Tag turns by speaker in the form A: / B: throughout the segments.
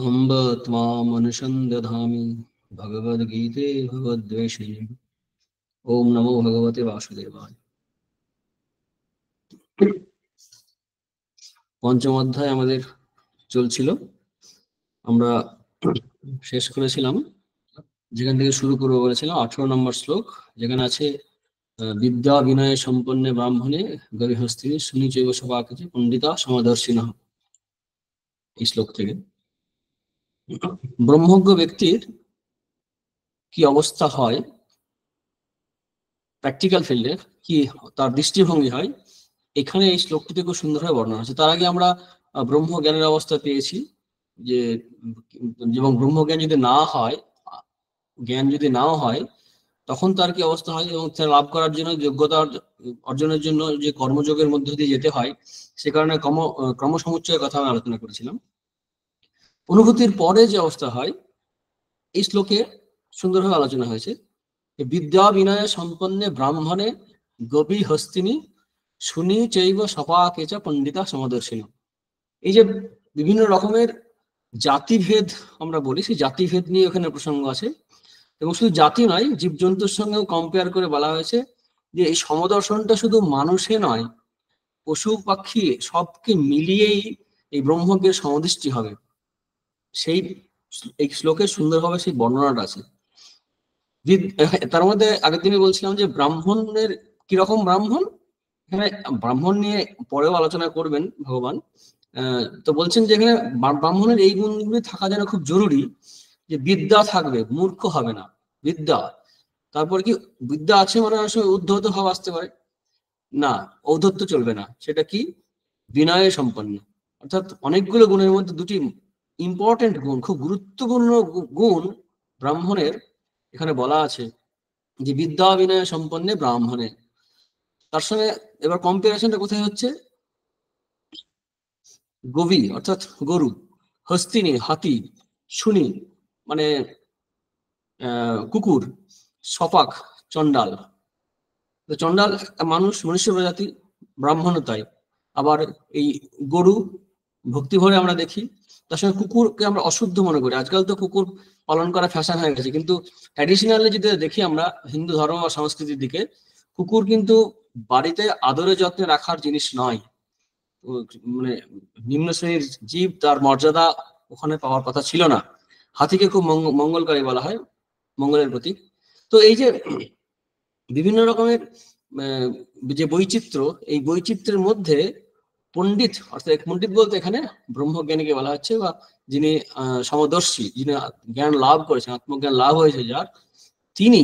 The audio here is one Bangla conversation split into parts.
A: अम्ब त्वामनुसन्दधामि भगवद्गीते भगवद्वेषे। ओम नमो भगवते वासुदेवाय। পঞ্চম অধ্যায় আমাদের চলছিল, আমরা শেষ করেছিলাম যেখান থেকে শুরু করবো বলেছিলাম 18 নম্বর শ্লোক, যেখানে আছে বিদ্যা বিনয় সম্পন্নে ব্রাহ্মণে গরিহস্থিনী সুনিচৈব সভাকৃতি পণ্ডিতা সমদর্শিনঃ। এই শ্লোক থেকে ব্রহ্মজ্ঞ ব্যক্তির কি অবস্থা হয়, প্র্যাকটিক্যাল ফিল্ডে কি তার দৃষ্টিভঙ্গি হয়, এখানে এই শ্লোকটিতে খুব সুন্দরভাবে বর্ণনা আছে। তার আগে আমরা ব্রহ্মজ্ঞানের অবস্থা পেয়েছি যে, এবং ব্রহ্মজ্ঞান যদি না হয়, জ্ঞান যদি নাও হয়, তখন তার কি অবস্থা হয় এবং তার লাভ করার জন্য যোগ্যতা অর্জনের জন্য যে কর্মযোগের মধ্য দিয়ে যেতে হয়, সে কারণে ক্রমসমুচ্চয়ের কথা আমি আলোচনা করেছিলাম। অনুভূতির পরে যে অবস্থা হয়, এই শ্লোকে সুন্দরভাবে আলোচনা হয়েছে। বিদ্যা বিনয় সম্পন্নে ব্রাহ্মণে গবি হস্তিনী শুনি চৈব সপাকেচ পণ্ডিতা সমদর্শিনী। এই যে বিভিন্ন রকমের জাতিভেদ আমরা বলি, সেই জাতিভেদ নিয়ে এখানে প্রসঙ্গ আছে। এবং শুধু জাতি নয়, জীবজন্তুর সঙ্গেও কম্পেয়ার করে বলা হয়েছে যে এই সমদর্শনটা শুধু মানুষে নয়, পশু পাখি সবকে মিলিয়েই এই ব্রহ্মজ্ঞের সমদৃষ্টি হবে। সেই এই শ্লোকে সুন্দরভাবে সেই বর্ণনাটা আছে। তার মধ্যে আগের দিনে বলছিলাম যে ব্রাহ্মণের কিরকম ব্রাহ্মণ, এখানে ব্রাহ্মণ নিয়ে পরেও আলোচনা করবেন ভগবান। তো বলছেন যে এখানে ব্রাহ্মণের এই গুণগুলি থাকা যেন খুব জরুরি, যে বিদ্যা থাকবে, মূর্খ হবে না, বিদ্যা। তারপর কি বিদ্যা আছে মানে অনেক সময় উদ্ধত ভাব আসতে পারে, না, ঔদ্ধত্য চলবে না। সেটা কি? বিনয়ে সম্পন্ন। অর্থাৎ অনেকগুলো গুণের মধ্যে দুটি ইম্পর্টেন্ট গুণ, খুব গুরুত্বপূর্ণ গুণ ব্রাহ্মণের এখানে বলা আছে, যে বিদ্যা বিনয় সম্পন্নে ব্রাহ্মণে। তার সঙ্গে এবার কম্পারিজনটা কোথায় হচ্ছে? গবি অর্থাৎ গরু, হস্তিনী হাতি, শুনি মানে কুকুর, সপাক চণ্ডাল। চণ্ডাল মানুষ, মনুষ্য প্রজাতি, ব্রাহ্মণও তাই। আবার এই গরু ভক্তি ভরে আমরা দেখি, তার সঙ্গে কুকুরকে আমরা অশুদ্ধ মনে করি। আজকাল তো কুকুর পালন করা ফ্যাশন হয়ে গেছে, কিন্তু ট্র্যাডিশনালি যদি দেখি আমরা হিন্দু ধর্ম বা সংস্কৃতির দিকে, কুকুর কিন্তু বাড়িতে আদরে যত্নে রাখার জিনিস নয়। মানে নিম্ন শ্রেণীর জীব, তার মর্যাদা ওখানে পাওয়ার কথা ছিল না। হাতিকে খুব মঙ্গলকারী বলা হয়, মঙ্গলের প্রতীক। তো এই যে বিভিন্ন রকমের যে বৈচিত্র্য, এই বৈচিত্র্যের মধ্যে পণ্ডিত, অর্থাৎ পণ্ডিত বলতে এখানে ব্রহ্মজ্ঞানীকে বলা হচ্ছে, বা যিনি সমদর্শী, যিনি জ্ঞান লাভ করেছেন, আত্মজ্ঞান লাভ হয়েছে যার, তিনি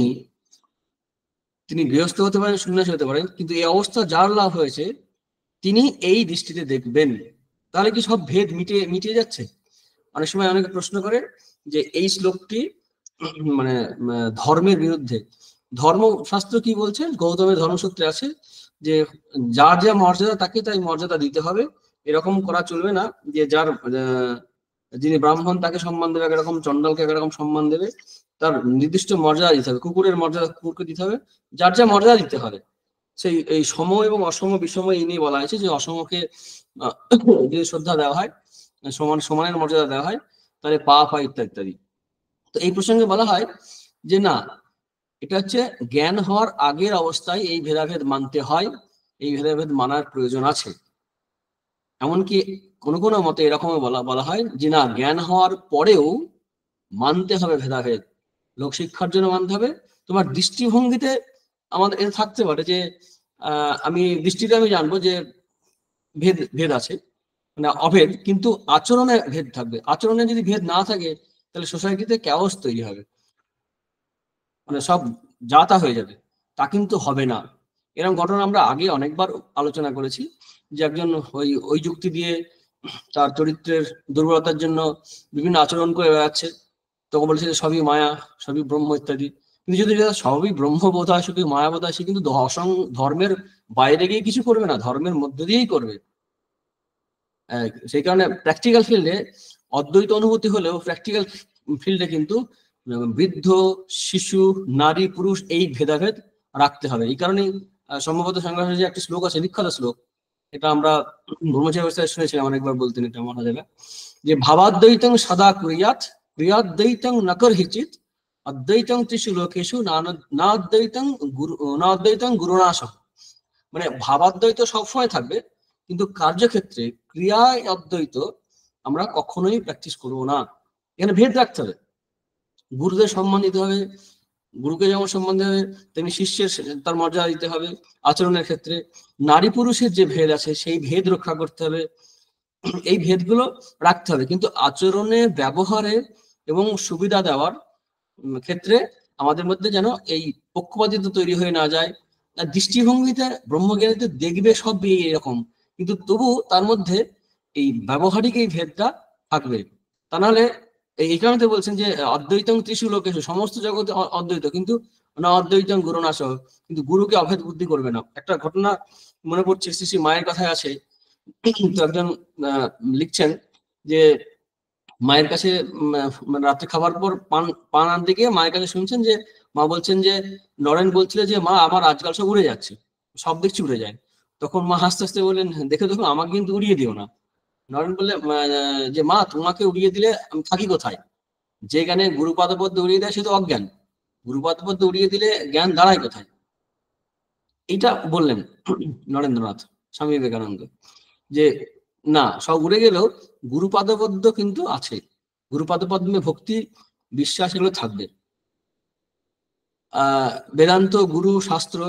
A: তিনি গৃহস্থ হতে পারেন, সন্ন্যাসী হতে পারেন, কিন্তু এই অবস্থা যার লাভ হয়েছে তিনি এই দৃষ্টিতে দেখবেন। তাহলে কি সব ভেদ মিটিয়ে যাচ্ছে? অনেক সময় অনেকে প্রশ্ন করে যে এই শ্লোকটি মানে ধর্মের বিরুদ্ধে। ধর্মশাস্ত্র কি বলছে? গৌতমের ধর্মসূত্রে আছে যে যার যা মর্যাদা তাকে তাই মর্যাদা দিতে হবে, এরকম করা চলবে না যে যার যিনি ব্রাহ্মণ তাকে সম্মান দেবে একরকম, চণ্ডালকে একরকম সম্মান দেবে। তার নির্দিষ্ট মর্যাদা দিতে হবে, কুকুরের মর্যাদা কুকুরকে দিতে হবে, যার যা মর্যাদা দিতে হবে। সেই এই সম এবং অসম বিষম এই নিয়ে বলা হয়েছে যে অসমকে যদি শ্রদ্ধা দেওয়া হয়, সমানের মর্যাদা দেওয়া হয়, তাহলে পাপ হয় ইত্যাদি ইত্যাদি। তো এই প্রসঙ্গে বলা হয় যে না, এটা হচ্ছে জ্ঞান হওয়ার আগের অবস্থায় এই ভেদাভেদ মানতে হয়, এই ভেদাভেদ মানার প্রয়োজন আছে। এমনকি কোনো কোনো মতে এরকম বলা হয় যে না, জ্ঞান হওয়ার পরেও মানতে হবে ভেদাভেদ, লোক শিক্ষার জন্য মানতে হবে। তোমার দৃষ্টিভঙ্গিতে আমাদের এটা থাকতে পারে যে আমি দৃষ্টিতে আমি জানবো যে ভেদ ভেদ আছে, মানে অভেদ, কিন্তু আচরণে ভেদ থাকবে। আচরণে যদি ভেদ না থাকে, তাহলে সোসাইটিতে ক্যাওস তৈরি হবে, মানে সব যা তা হয়ে যাবে। তা কিন্তু হবে না। এরকম ঘটনা আমরা আগে অনেকবার আলোচনা করেছি, যে একজন ওই যুক্তি দিয়ে তার চরিত্রের দুর্বলতার জন্য বিভিন্ন আচরণ করে বেড়াচ্ছে, তখন বলেছে যে সবই মায়া, সবই ব্রহ্ম ইত্যাদি। কিন্তু যদি সবই ব্রহ্ম বোধ হয়, সবই মায়া বোধ হয়, সে কিন্তু ধর্মের বাইরে গিয়ে কিছু করবে না, ধর্মের মধ্য দিয়েই করবে। সেই কারণে প্র্যাকটিক্যাল ফিল্ডে অদ্বৈত অনুভূতি হলেও প্র্যাকটিক্যাল ফিল্ডে কিন্তু বৃদ্ধ, শিশু, নারী, পুরুষ এই ভেদাভেদ রাখতে হবে। এই কারণেই সম্ভবত সংগ্রামের যে একটি শ্লোক আছে, বিখ্যাত শ্লোক, এটা আমরা ব্রহ্মচারী অবস্থায় শুনেছিলাম অনেকবার বলতেন, এটা মনে যাবে যে ভাবাদ্বৈতং সদা ক্রিয়াত ক্রিয়াদ্বৈতং নকরহিচিত অদ্বৈতং ত্রিষু লোকেষু নাদ্বৈতং গুরুনাশম। মানে ভাবাদ্বৈত সবসময় থাকবে, কিন্তু কার্যক্ষেত্রে ক্রিয়ায় অদ্বৈত আমরা কখনোই প্র্যাকটিস করবো না। এখানে ভেদ রাখতে হবে, গুরুদের সম্মান দিতে হবে, গুরুকে যেমন সম্মান দিতে হবে তেমনি শিষ্যের তার মর্যাদা দিতে হবে। আচরণের ক্ষেত্রে নারী পুরুষের যে ভেদ আছে সেই ভেদ রক্ষা করতে হবে, এই ভেদগুলো রাখতে হবে, কিন্তু আচরণে, ব্যবহারে এবং সুবিধা দেওয়ার ক্ষেত্রে আমাদের মধ্যে যেন এই পক্ষপাতিত্ব তৈরি হয়ে না যায়। দৃষ্টিভঙ্গিতে ব্রহ্মজ্ঞানীতে দেখবে সব এরকম, কিন্তু তবু তার মধ্যে এই ব্যবহারিক এই ভেদটা থাকবে। তা নাহলে এই কারণে বলছেন যে অদ্বৈতং ত্রিষু লোকেষু, সমস্ত জগতে অদ্বৈত, কিন্তু না অদ্বৈতং গুরুনাশ, কিন্তু গুরুকে অভেদ বুদ্ধি করবে না। একটা ঘটনা মনে পড়ছে, শ্রী শ্রী মায়ের কথায় আছে। তো একজন লিখছেন যে মায়ের কাছে রাত্রে খাবার পর পান আনতে গিয়ে মায়ের কাছে শুনছেন যে মা বলছেন যে নরেন বলছিল যে মা আমার আজকাল সব উড়ে যাচ্ছে, সব দেখছি উড়ে যায়। তখন মা হাসতে হাসতে বললেন, দেখে দেখো আমাকে কিন্তু উড়িয়ে দিও না। নরেন বললে যে মা তোমাকে উড়িয়ে দিলে আমি থাকি কোথায়? যে জ্ঞানে গুরুপাদপদ্য উড়িয়ে দেয় সে তো অজ্ঞান, গুরুপাদপদ্য উড়িয়ে দিলে জ্ঞান দাঁড়ায় কোথায়? এইটা বললেন নরেন্দ্রনাথ স্বামী বিবেকানন্দ, যে না সব উড়ে গেলেও গুরুপাদপদ্ম কিন্তু আছে, গুরুপাদপদ্মে ভক্তি বিশ্বাস এগুলো থাকবে। বেদান্ত, গুরু, শাস্ত্র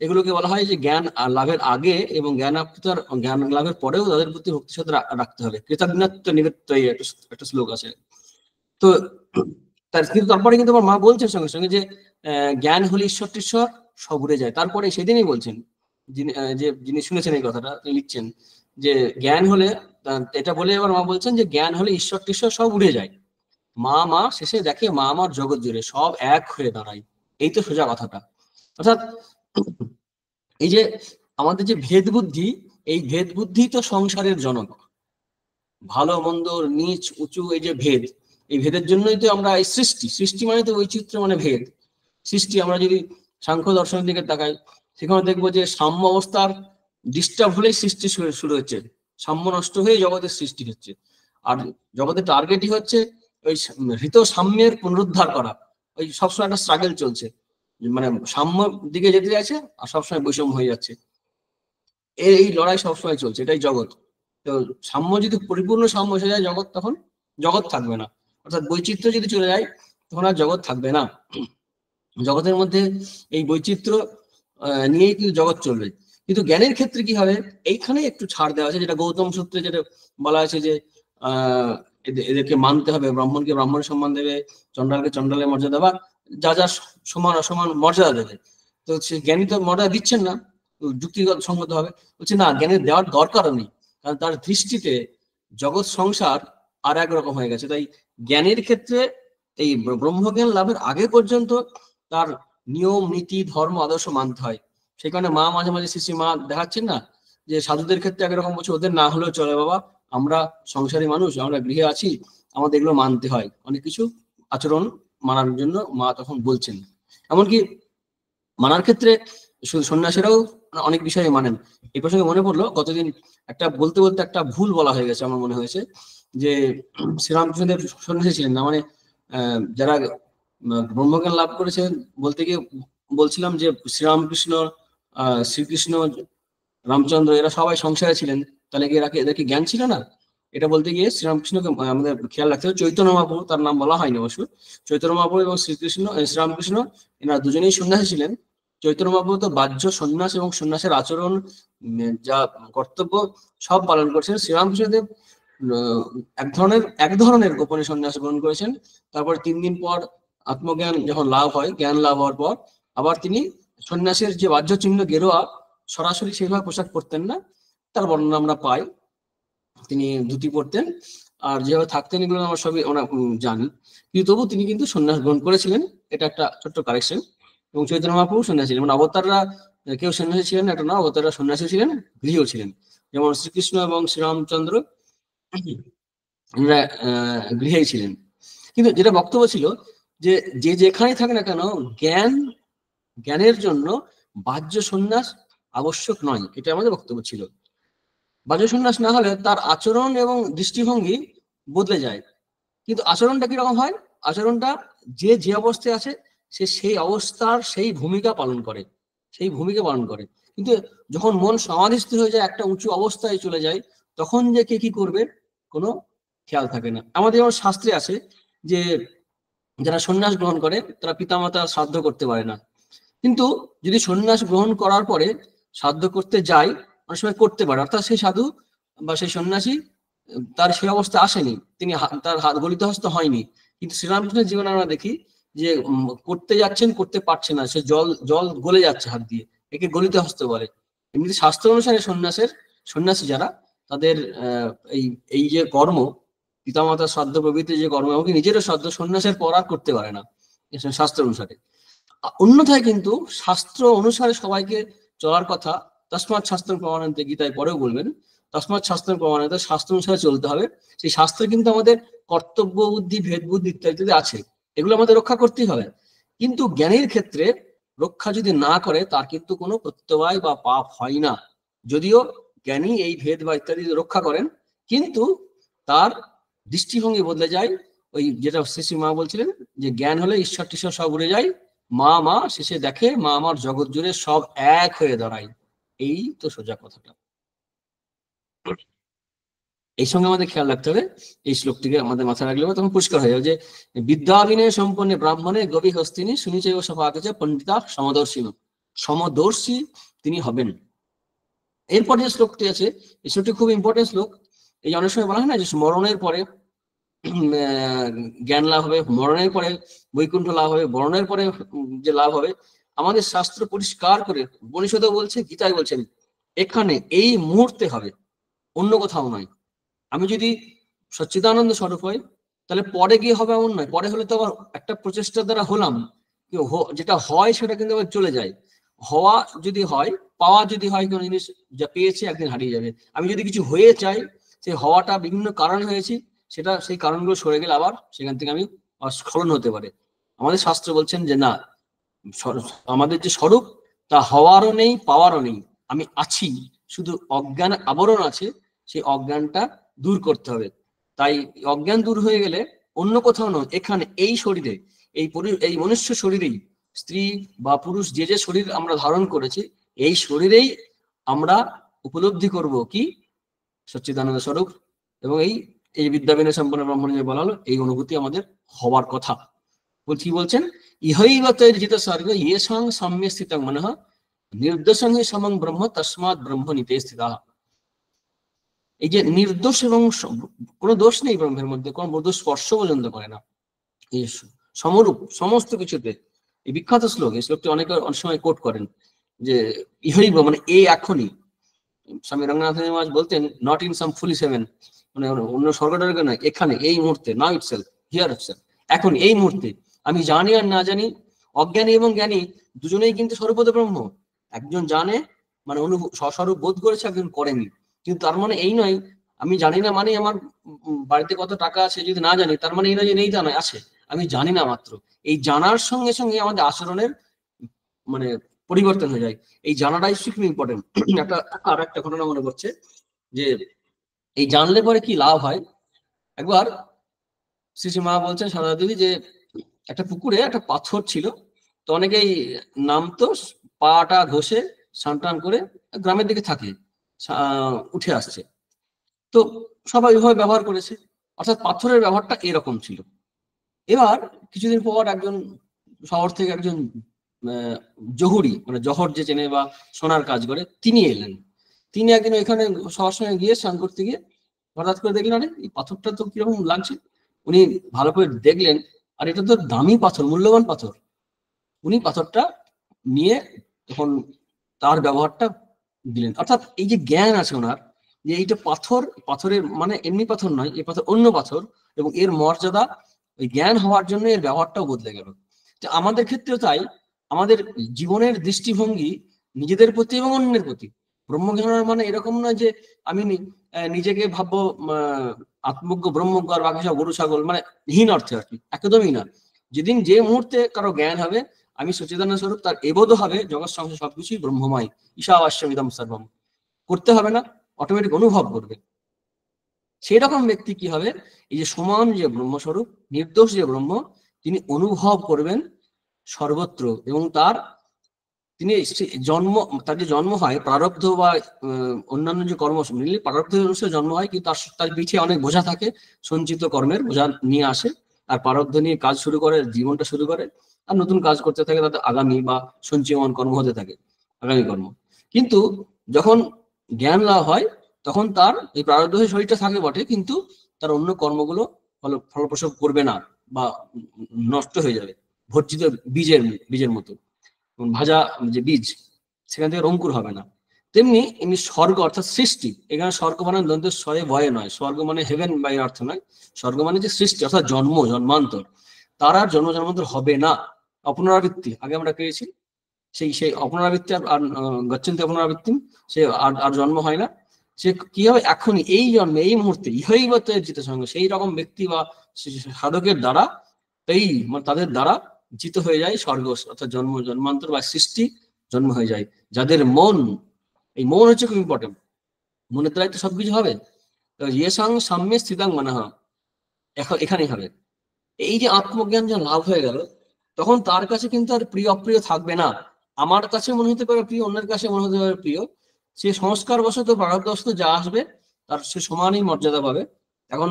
A: এগুলোকে বলা হয় যে জ্ঞান লাভের আগে এবং জ্ঞান লাভের পরেও তাদের প্রতি ভক্তি শ্রদ্ধা রাখতে হবে। কৃতজ্ঞত্ব নিবৃত্ত একটা শ্লোক আছে। তো কিন্তু তারপরে কিন্তু আমার মা বলছেন সঙ্গে সঙ্গে যে জ্ঞান হলে ঈশ্বর টিশ্বর সব উড়ে যায়। তারপরে সেদিনই বলছেন, যিনি শুনেছেন এই কথাটা তিনি লিখছেন যে জ্ঞান হলে, এটা বলে এবার মা বলছেন যে জ্ঞান হলে ঈশ্বর টিশ্বর সব উড়ে যায়। মা শেষে দেখে মা আমার জগৎ জুড়ে সব এক হয়ে দাঁড়ায়। এই তো সোজা কথাটা। অর্থাৎ এই যে আমাদের যে ভেদ বুদ্ধি, এই ভেদ বুদ্ধি তো সংসারের জনক। ভালো মন্দ, নিচ উঁচু, এই যে ভেদ, এই ভেদের জন্যই তো আমরা এই সৃষ্টি মানে তো বৈচিত্র্য, মানে ভেদ সৃষ্টি। আমরা যদি সাংখ্য দর্শনের দিকে তাকাই, সেখানে দেখবো যে সাম্য অবস্থার ডিস্টার্ব হলেই সৃষ্টি শুরু হচ্ছে, সাম্য নষ্ট হয়ে জগতের সৃষ্টি হচ্ছে। আর জগতের টার্গেটই হচ্ছে ওই হৃত সাম্যের পুনরুদ্ধার করা। ওই সবসময় একটা স্ট্রাগল চলছে, মানে সাম্য দিকে যেতে যাচ্ছে আর সবসময় বৈষম্য হয়ে যাচ্ছে। এই লড়াই সবসময় চলছে, এটাই জগৎ। তো সাম্য যদি পরিপূর্ণ সাম্য এসে যায় জগৎ, তখন জগৎ থাকবে না। অর্থাৎ বৈচিত্র্য যদি চলে যায় তখন আর জগৎ থাকবে না। জগতের মধ্যে এই বৈচিত্র্য নিয়েই কিন্তু জগৎ চলবে। কিন্তু জ্ঞানের ক্ষেত্রে কি হবে, এইখানে একটু ছাড় দেওয়া আছে, যেটা গৌতম সূত্রে যেটা বলা আছে যে এদেরকে মানতে হবে, ব্রাহ্মণকে ব্রাহ্মণের সম্মান দেবে, চন্ডালকে চন্ডালের মর্যাদা দেবা, যা যা সমান অসমান মর্যাদা দেবে। তো সে জ্ঞানী তো মর্যাদা দিচ্ছেন না, যুক্তিগত সঙ্গত হবে। বলছে না, জ্ঞানের দেওয়ার দরকারও নেই, কারণ তার দৃষ্টিতে জগৎ সংসার আর একরকম হয়ে গেছে। তাই জ্ঞানের ক্ষেত্রে এই ব্রহ্মজ্ঞান লাভের আগে পর্যন্ত তার নিয়ম, নীতি, ধর্ম, আদর্শ মানতে হয়। সেই কারণে মা মাঝে মাঝে শ্রী মা দেখাচ্ছেন না যে সাধুদের ক্ষেত্রে একরকম বলছে, ওদের না হলেও চলে বাবা, আমরা সংসারী মানুষ, আমরা গৃহে আছি, আমাদের এগুলো মানতে হয়। অনেক কিছু আচরণ মানার জন্য মা তখন বলছেন। এমনকি মানার ক্ষেত্রে সন্ন্যাসীরাও অনেক বিষয়ে মানেন। এই প্রসঙ্গে মনে পড়লো, গতদিন একটা বলতে বলতে একটা ভুল বলা হয়ে গেছে, আমার মনে হয়েছে যে শ্রীরামকৃষ্ণদেব সন্ন্যাসী ছিলেন না। মানে যারা ব্রহ্মজ্ঞান লাভ করেছেন বলতে গিয়ে বলছিলাম যে শ্রীরামকৃষ্ণ, শ্রীকৃষ্ণ, রামচন্দ্র এরা সবাই সংসারে ছিলেন, তাহলে কি এদেরকে জ্ঞান ছিল না? এটা বলতে গিয়ে শ্রীরামকৃষ্ণকে আমাদের খেয়াল রাখতে হবে। চৈতন্য মহাপ্রভু, তার নাম বলা হয়নি অবশ্য, চৈতন্য মহাপ্রভু এবং শ্রীরামকৃষ্ণ এনারা দুজনেই সন্ন্যাসী ছিলেন। চৈতন্য মহাপ্রভু তো বাহ্য সন্ন্যাস এবং সন্ন্যাসের আচরণ, যা কর্তব্য সব পালন করছেন। শ্রীরামকৃষ্ণদেব এক ধরনের গোপনে সন্ন্যাস গ্রহণ করেছেন। তারপর 3 দিন পর আত্মজ্ঞান যখন লাভ হয়, জ্ঞান লাভ হওয়ার পর আবার তিনি সন্ন্যাসের যে বাহ্য চিহ্ন গেরুয়া, সরাসরি সেইভাবে পোশাক পরতেন না, তার বর্ণনা আমরা পাই। তিনি ধুতি পরতেন, আর যেভাবে থাকতেন এগুলো আমরা সবই আমরা জানি। কিন্তু তবু তিনি কিন্তু সন্ন্যাস গ্রহণ করেছিলেন, এটা একটা ছোট্ট কারেকশন। এবং চৈতন্য মহাপ্রভু সন্ন্যাসী ছিলেন, মানে অবতাররা কেউ সন্ন্যাসী ছিলেন একটা না, অবতাররা সন্ন্যাসী ছিলেন, গৃহ ছিলেন। যেমন শ্রীকৃষ্ণ এবং শ্রীরামচন্দ্র এরা গৃহেই ছিলেন। কিন্তু যেটা বক্তব্য ছিল যে যে যেখানে থাকে না কেন, জ্ঞানের জন্য বাহ্য সন্ন্যাস আবশ্যক নয়, এটা আমাদের বক্তব্য ছিল। বাহ্য সন্ন্যাস না হলে তার আচরণ এবং দৃষ্টিভঙ্গি বদলে যায়। কিন্তু আচরণটা কিরকম হয়? আচরণটা যে যে অবস্থায় আছে সে সেই অবস্থার সেই ভূমিকা পালন করে, সেই ভূমিকা পালন করে। কিন্তু যখন মন সমাধিস্থ হয়ে যায়, একটা উঁচু অবস্থায় চলে যায়, তখন যে কে কি করবে কোনো খেয়াল থাকে না। আমাদের যেমন শাস্ত্রে আছে যে যারা সন্ন্যাস গ্রহণ করে তারা পিতামাতা শ্রাদ্ধ করতে পারে না। কিন্তু যদি সন্ন্যাস গ্রহণ করার পরে শ্রাদ্ধ করতে যায়, অনেক সময় করতে পারে, অর্থাৎ সেই সাধু বা সেই সন্ন্যাসী তার সেই অবস্থা আসেনি, তিনি তার হাত গলিত হস্ত হয়নি। কিন্তু শ্রীরামকৃষ্ণের জীবনে আমরা দেখি যে করতে যাচ্ছেন, করতে পারছে না, সে জল জল গলে যাচ্ছে হাত দিয়ে, একে গলিত হস্ত বলে। এমনি শাস্ত্র অনুসারে সন্ন্যাসী যারা, তাদের এই এই যে কর্ম, পিতামাতার শ্রাদ্ধ প্রভৃতি যে কর্ম, এমনকি নিজেরও শ্রাদ্ধ সন্ন্যাসের পর আর করতে পারে না শাস্ত্র অনুসারে। অন্যথায় কিন্তু শাস্ত্র অনুসারে সবাইকে চলার কথা। তসমাৎ শাস্ত্র প্রমাণান্তে, গীতায় পরেও বলবেন, তসমাৎ শাস্ত্র প্রমাণান্তে, শাস্ত্র অনুসারে চলতে হবে। সেই শাস্ত্রে কিন্তু আমাদের কর্তব্য বুদ্ধি, ভেদ বুদ্ধি ইত্যাদি আছে, এগুলো আমাদের রক্ষা করতেই হবে। কিন্তু জ্ঞানীর ক্ষেত্রে রক্ষা যদি না করে, তার কিন্তু কোনো প্রত্যবায় বা পাপ হয় না। যদিও জ্ঞানী এই ভেদ বা ইত্যাদি রক্ষা করেন, কিন্তু তার দৃষ্টিভঙ্গি বদলে যায়। ওই যেটা শ্রী মা বলছিলেন যে জ্ঞান হলে ঈশ্বর টিশ্বর সব উড়ে যায়, মা শেষে দেখে মা আমার জগৎ জুড়ে সব এক হয়ে দাঁড়ায়। এই তো সোজা কথাটা। এই সঙ্গে আমাদের খেয়াল রাখতে হবে, এই শ্লোকটিকে আমাদের মাথায় রাখলে তখন পরিষ্কার হয়ে যাবে যে বিদ্যা বিনয় সম্পন্ন ব্রাহ্মণে গভীর হস্তিনী শুনিছে ও সভাকে পণ্ডিতা সমদর্শী, সমদর্শী তিনি হবেন। এরপর যে শ্লোকটি আছে, এই শ্লোকটি খুব ইম্পর্টেন্ট শ্লোক। এই অনেক সময় বলা হয় না যে মরণের পরে জ্ঞান লাভ হবে, মরণের পরে বৈকুণ্ঠ লাভ হবে, মরণের পরে যে লাভ হবে। আমাদের শাস্ত্র পরিষ্কার করে, উপনিষদও বলছে, গীতায় বলছেন, এখানে এই মুহূর্তে হবে, অন্য কোথাও নয়। আমি যদি সচ্চিদানন্দ স্বরূপ হই, তাহলে পরে গিয়ে হবে এমন নয়। পরে হলে তো আবার একটা প্রচেষ্টার দ্বারা হলাম, যেটা হয় সেটা কিন্তু আবার চলে যায়। হওয়া যদি হয়, পাওয়া যদি হয়, কোনো জিনিস যা পেয়েছি একদিন হারিয়ে যাবে। আমি যদি কিছু হয়ে চাই, সেই হওয়াটা বিভিন্ন কারণে হয়েছি, সেটা সেই কারণগুলো সরে গেলে আবার সেখান থেকে আমি স্খলন হতে পারে। আমাদের শাস্ত্র বলছেন যে না, আমাদের যে স্বরূপ তা হওয়ারও নেই, পাওয়ারও নেই, আমি আছি, শুধু অজ্ঞান আবরণ আছে, সেই অজ্ঞানটা দূর করতে হবে। তাই অজ্ঞান দূর হয়ে গেলে অন্য কোথাও নয়, এখানে এই শরীরে, এই মনুষ্য শরীরেই, স্ত্রী বা পুরুষ যে যে শরীর আমরা ধারণ করেছি, এই শরীরেই আমরা উপলব্ধি করব কি সচ্চিদানন্দ স্বরূপ। এবং এই বিদ্যা বিনয় সম্পন্ন ব্রাহ্মণ যে বলা হলো, এই অনুভূতি আমাদের হওয়ার কথা। কি বলছেন, ইহৈবতৈর্জিত স্বর্গ ইয়ে সং সাম্যে স্থিতং মনঃ নির্দোষং হি সমং ব্রহ্ম তস্মাৎ ব্রহ্ম নিতে স্থিতাঃ। এই যে নির্দোষ এবং কোনো দোষ নেই ব্রহ্মের মধ্যে, কোনো দোষ স্পর্শ পর্যন্ত করে না, এই সমরূপ সমস্ত কিছুতে। এই বিখ্যাত শ্লোক, এই শ্লোকটি অনেকে অনেক সময় কোট করেন যে ইহৈব মানে এই এখনই। স্বামী রঙ্গনাথ মহারাজ বলতেন, not in some fully seven, মানে অন্য স্বর্গটাকে নয়, এখানে এই মুহূর্তে, নাও ইটসেলফ, হিয়ার ইটসেলফ, এখন এই মুহূর্তে। আমি জানি আর না জানি, অজ্ঞানী এবং জ্ঞানী দুজনেই কিন্তু স্বরূপত ব্রহ্ম। একজন জানে মানে স্বস্বরূপ বোধ করেছে, একজন করেনি। কিন্তু তার মানে এই নয় আমি জানি না মানে আমার বাড়িতে কত টাকা আছে যদি না জানি, তার মানে এই নয় যে নেই, তা নয়, আছে, আমি জানি না মাত্র। এই জানার সঙ্গে সঙ্গে আমাদের আচরণের মানে পরিবর্তন হয়ে যায়। এই জানাটাই খুব ইম্পর্টেন্ট। আর একটা ঘটনা মনে করছে যে এই জানলে পরে কি লাভ হয়। একবার শ্রী মা বলছেন সারদা দেবী যে একটা পুকুরে একটা পাথর ছিল, তো অনেকেই নামতো, পাটা ঘষে স্নান টান করে গ্রামের দিকে থাকে, উঠে আসছে। তো সবাই ওইভাবে ব্যবহার করেছে, অর্থাৎ পাথরের ব্যবহারটা এরকম ছিল। এবার কিছুদিন পর একজন শহর থেকে একজন জহুরি, মানে জহর যে চেনে বা সোনার কাজ করে, তিনি এলেন। তিনি একদিন ওইখানে সবার সঙ্গে গিয়ে স্নান করতে গিয়ে হঠাৎ করে দেখলেন, আরে এই পাথরটা তো কিরকম লাগছে। উনি ভালো করে দেখলেন, আর এটা তো দামি পাথর, মূল্যবান পাথর। উনি পাথরটা নিয়ে তখন তার ব্যবহারটা দিলেন। অর্থাৎ এই যে জ্ঞান আছে ওনার, যে এইটা পাথর, পাথরের মানে এমনি পাথর নয়, এই পাথর অন্য পাথর, এবং এর মর্যাদা ওই জ্ঞান হওয়ার জন্য এর ব্যবহারটাও বদলে গেল। তো আমাদের ক্ষেত্রেও তাই, আমাদের জীবনের দৃষ্টিভঙ্গি নিজেদের প্রতি এবং অন্যের প্রতি। ব্রহ্মজ্ঞান মানে এরকম নয় যে আমি নিজেকে ভাববো আত্মজ্ঞ ব্রহ্মজ্ঞ আর বাকি সব গরু ছাগল, মানে হীন অর্থে আর কি, একদমই না। যেদিন যে মুহূর্তে কারো জ্ঞান হবে আমি সচ্চিদানন্দ স্বরূপ, তার এবোধ হবে জগৎ সংসার সবকিছুই ব্রহ্মময়, ঈশাবাস্যমিদং সর্বম। করতে হবে না, অটোমেটিক অনুভব করবে। সেই রকম ব্যক্তি কি হবে, এই যে সমান যে ব্রহ্মস্বরূপ, নির্দোষ যে ব্রহ্ম, তিনি অনুভব করবেন সর্বত্র। এবং তিনি তার যে জন্ম হয় প্রারব্ধ বা অন্যান্য যে কর্ম মিলে প্রারব্ধ অনুসারে জন্ম হয়, কিন্তু তার পিছিয়ে অনেক বোঝা থাকে, সঞ্চিত কর্মের বোঝা নিয়ে আসে, আর প্রারব্ধ নিয়ে কাজ শুরু করে, জীবনটা শুরু করে, আর নতুন কাজ করতে থাকে, তাদের আগামী বা সঞ্চয়মান কর্ম হতে থাকে, আগামী কর্ম। কিন্তু যখন জ্ঞান লাভ হয়, তখন তার এই প্রারব্ধ শরীরটা থাকে বটে, কিন্তু তার অন্য কর্মগুলো ফলপ্রসব করবে না বা নষ্ট হয়ে যাবে, ভর্জিত বীজের মতো, ভাজা যে বীজ, সেখান থেকে অঙ্কুর হবে না। তেমনি এমনি স্বর্গ অর্থাৎ সৃষ্টি, এখানে স্বর্গ মানে দন্তের স্বরে ভয়ে নয়, স্বর্গ মানে হেভেন বাই অর্থ নয়, স্বর্গ মানে যে সৃষ্টি অর্থাৎ জন্মান্তর, তার আর জন্মান্তর হবে না। অপুনরাবৃত্তি আগে আমরা পেয়েছি, সেই অপুনরাবৃত্তি আর গচ্ছন্তি অপুনরাবৃত্তি, সে আর জন্ম হয় না। সে কি হবে, এখনই এই জন্মে এই মুহূর্তে ইহৈবতের জিত সঙ্গে, সেই রকম ব্যক্তি বা সাধকের দ্বারা, তাদের দ্বারা জিত হয়ে যায় স্বর্গ অর্থাৎ জন্মান্তর বা সৃষ্টি জন্ম হয়ে যায়। যাদের মন, এই মন হচ্ছে খুব ইম্পর্টেন্ট, মনের দ্বারাই তো সবকিছু হবে। সাম্যে স্থিতাং মনঃ, এখানেই হবে। এই যে আত্মজ্ঞান যা লাভ হয়ে গেল, তখন তার কাছে কিন্তু আর প্রিয় অপ্রিয় থাকবে না। আমার কাছে মনে হতে পারে প্রিয়, অন্যের কাছে মনে হতে পারে প্রিয়, সে সংস্কার বশত প্রারব্ধবশত যা আসবে তার সে সমানই মর্যাদা পাবে। এখন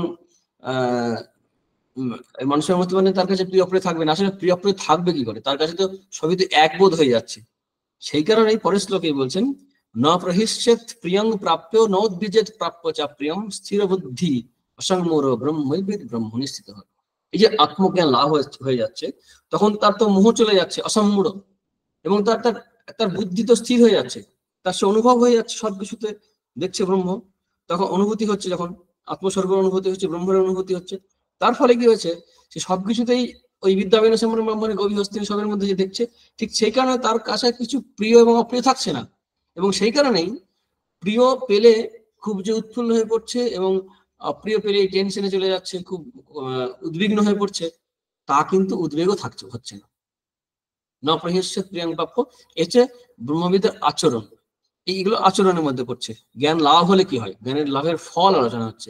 A: মানুষের মধ্যে মানে তার কাছে প্রিয় অপ্রিয় থাকবে না, আসলে প্রিয় অপ্রিয় থাকবে কি করে, তার কাছে তো সবই তো এক বোধ হয়ে যাচ্ছে। সেই কারণে এই পরের শ্লোকেই বলছেন, ন প্রহিষ্যেত প্রিয়ং প্রাপ্য নোদ্বিজেত প্রাপ্য চা প্রিয়ম স্থির বুদ্ধি অসংমোর ব্রহ্মৈবেদ ব্রহ্ম নিশ্চিত হয়। এই যে আত্মজ্ঞান লাভ হয়ে যাচ্ছে, তখন তার তো মোহ চলে যাচ্ছে অসম্মূঢ়, এবং তার বুদ্ধি তো স্থির হয়ে যাচ্ছে, তার সে অনুভব হয়ে যাচ্ছে, সবকিছুতে দেখছে ব্রহ্ম, তখন অনুভূতি হচ্ছে, যখন আত্মস্বর্গের অনুভূতি হচ্ছে, ব্রহ্মের অনুভূতি হচ্ছে, তার ফলে কি হয়েছে, সে সবকিছুতেই ওই বিদ্যাবিনয় ব্রহ্মের গভীর হস্তিনী সবের মধ্যে যে দেখছে, ঠিক সেই কারণে তার কাছে কিছু প্রিয় এবং অপ্রিয় থাকছে না। এবং সেই কারণেই প্রিয় পেলে খুব যে উৎফুল্ল হয়ে পড়ছে, এবং অপ্রিয় পেলে টেনশনে চলে যাচ্ছে, খুব উদ্বিগ্ন হয়ে পড়ছে, তা কিন্তু উদ্বেগও হচ্ছে না। ন প্রহিষ্য প্রিয়ং প্রাপ্য, এতে ব্রহ্মবিদের আচরণ, এইগুলো আচরণের মধ্যে পড়ছে। জ্ঞান লাভ হলে কি হয়, জ্ঞানের লাভের ফল আলোচনা হচ্ছে।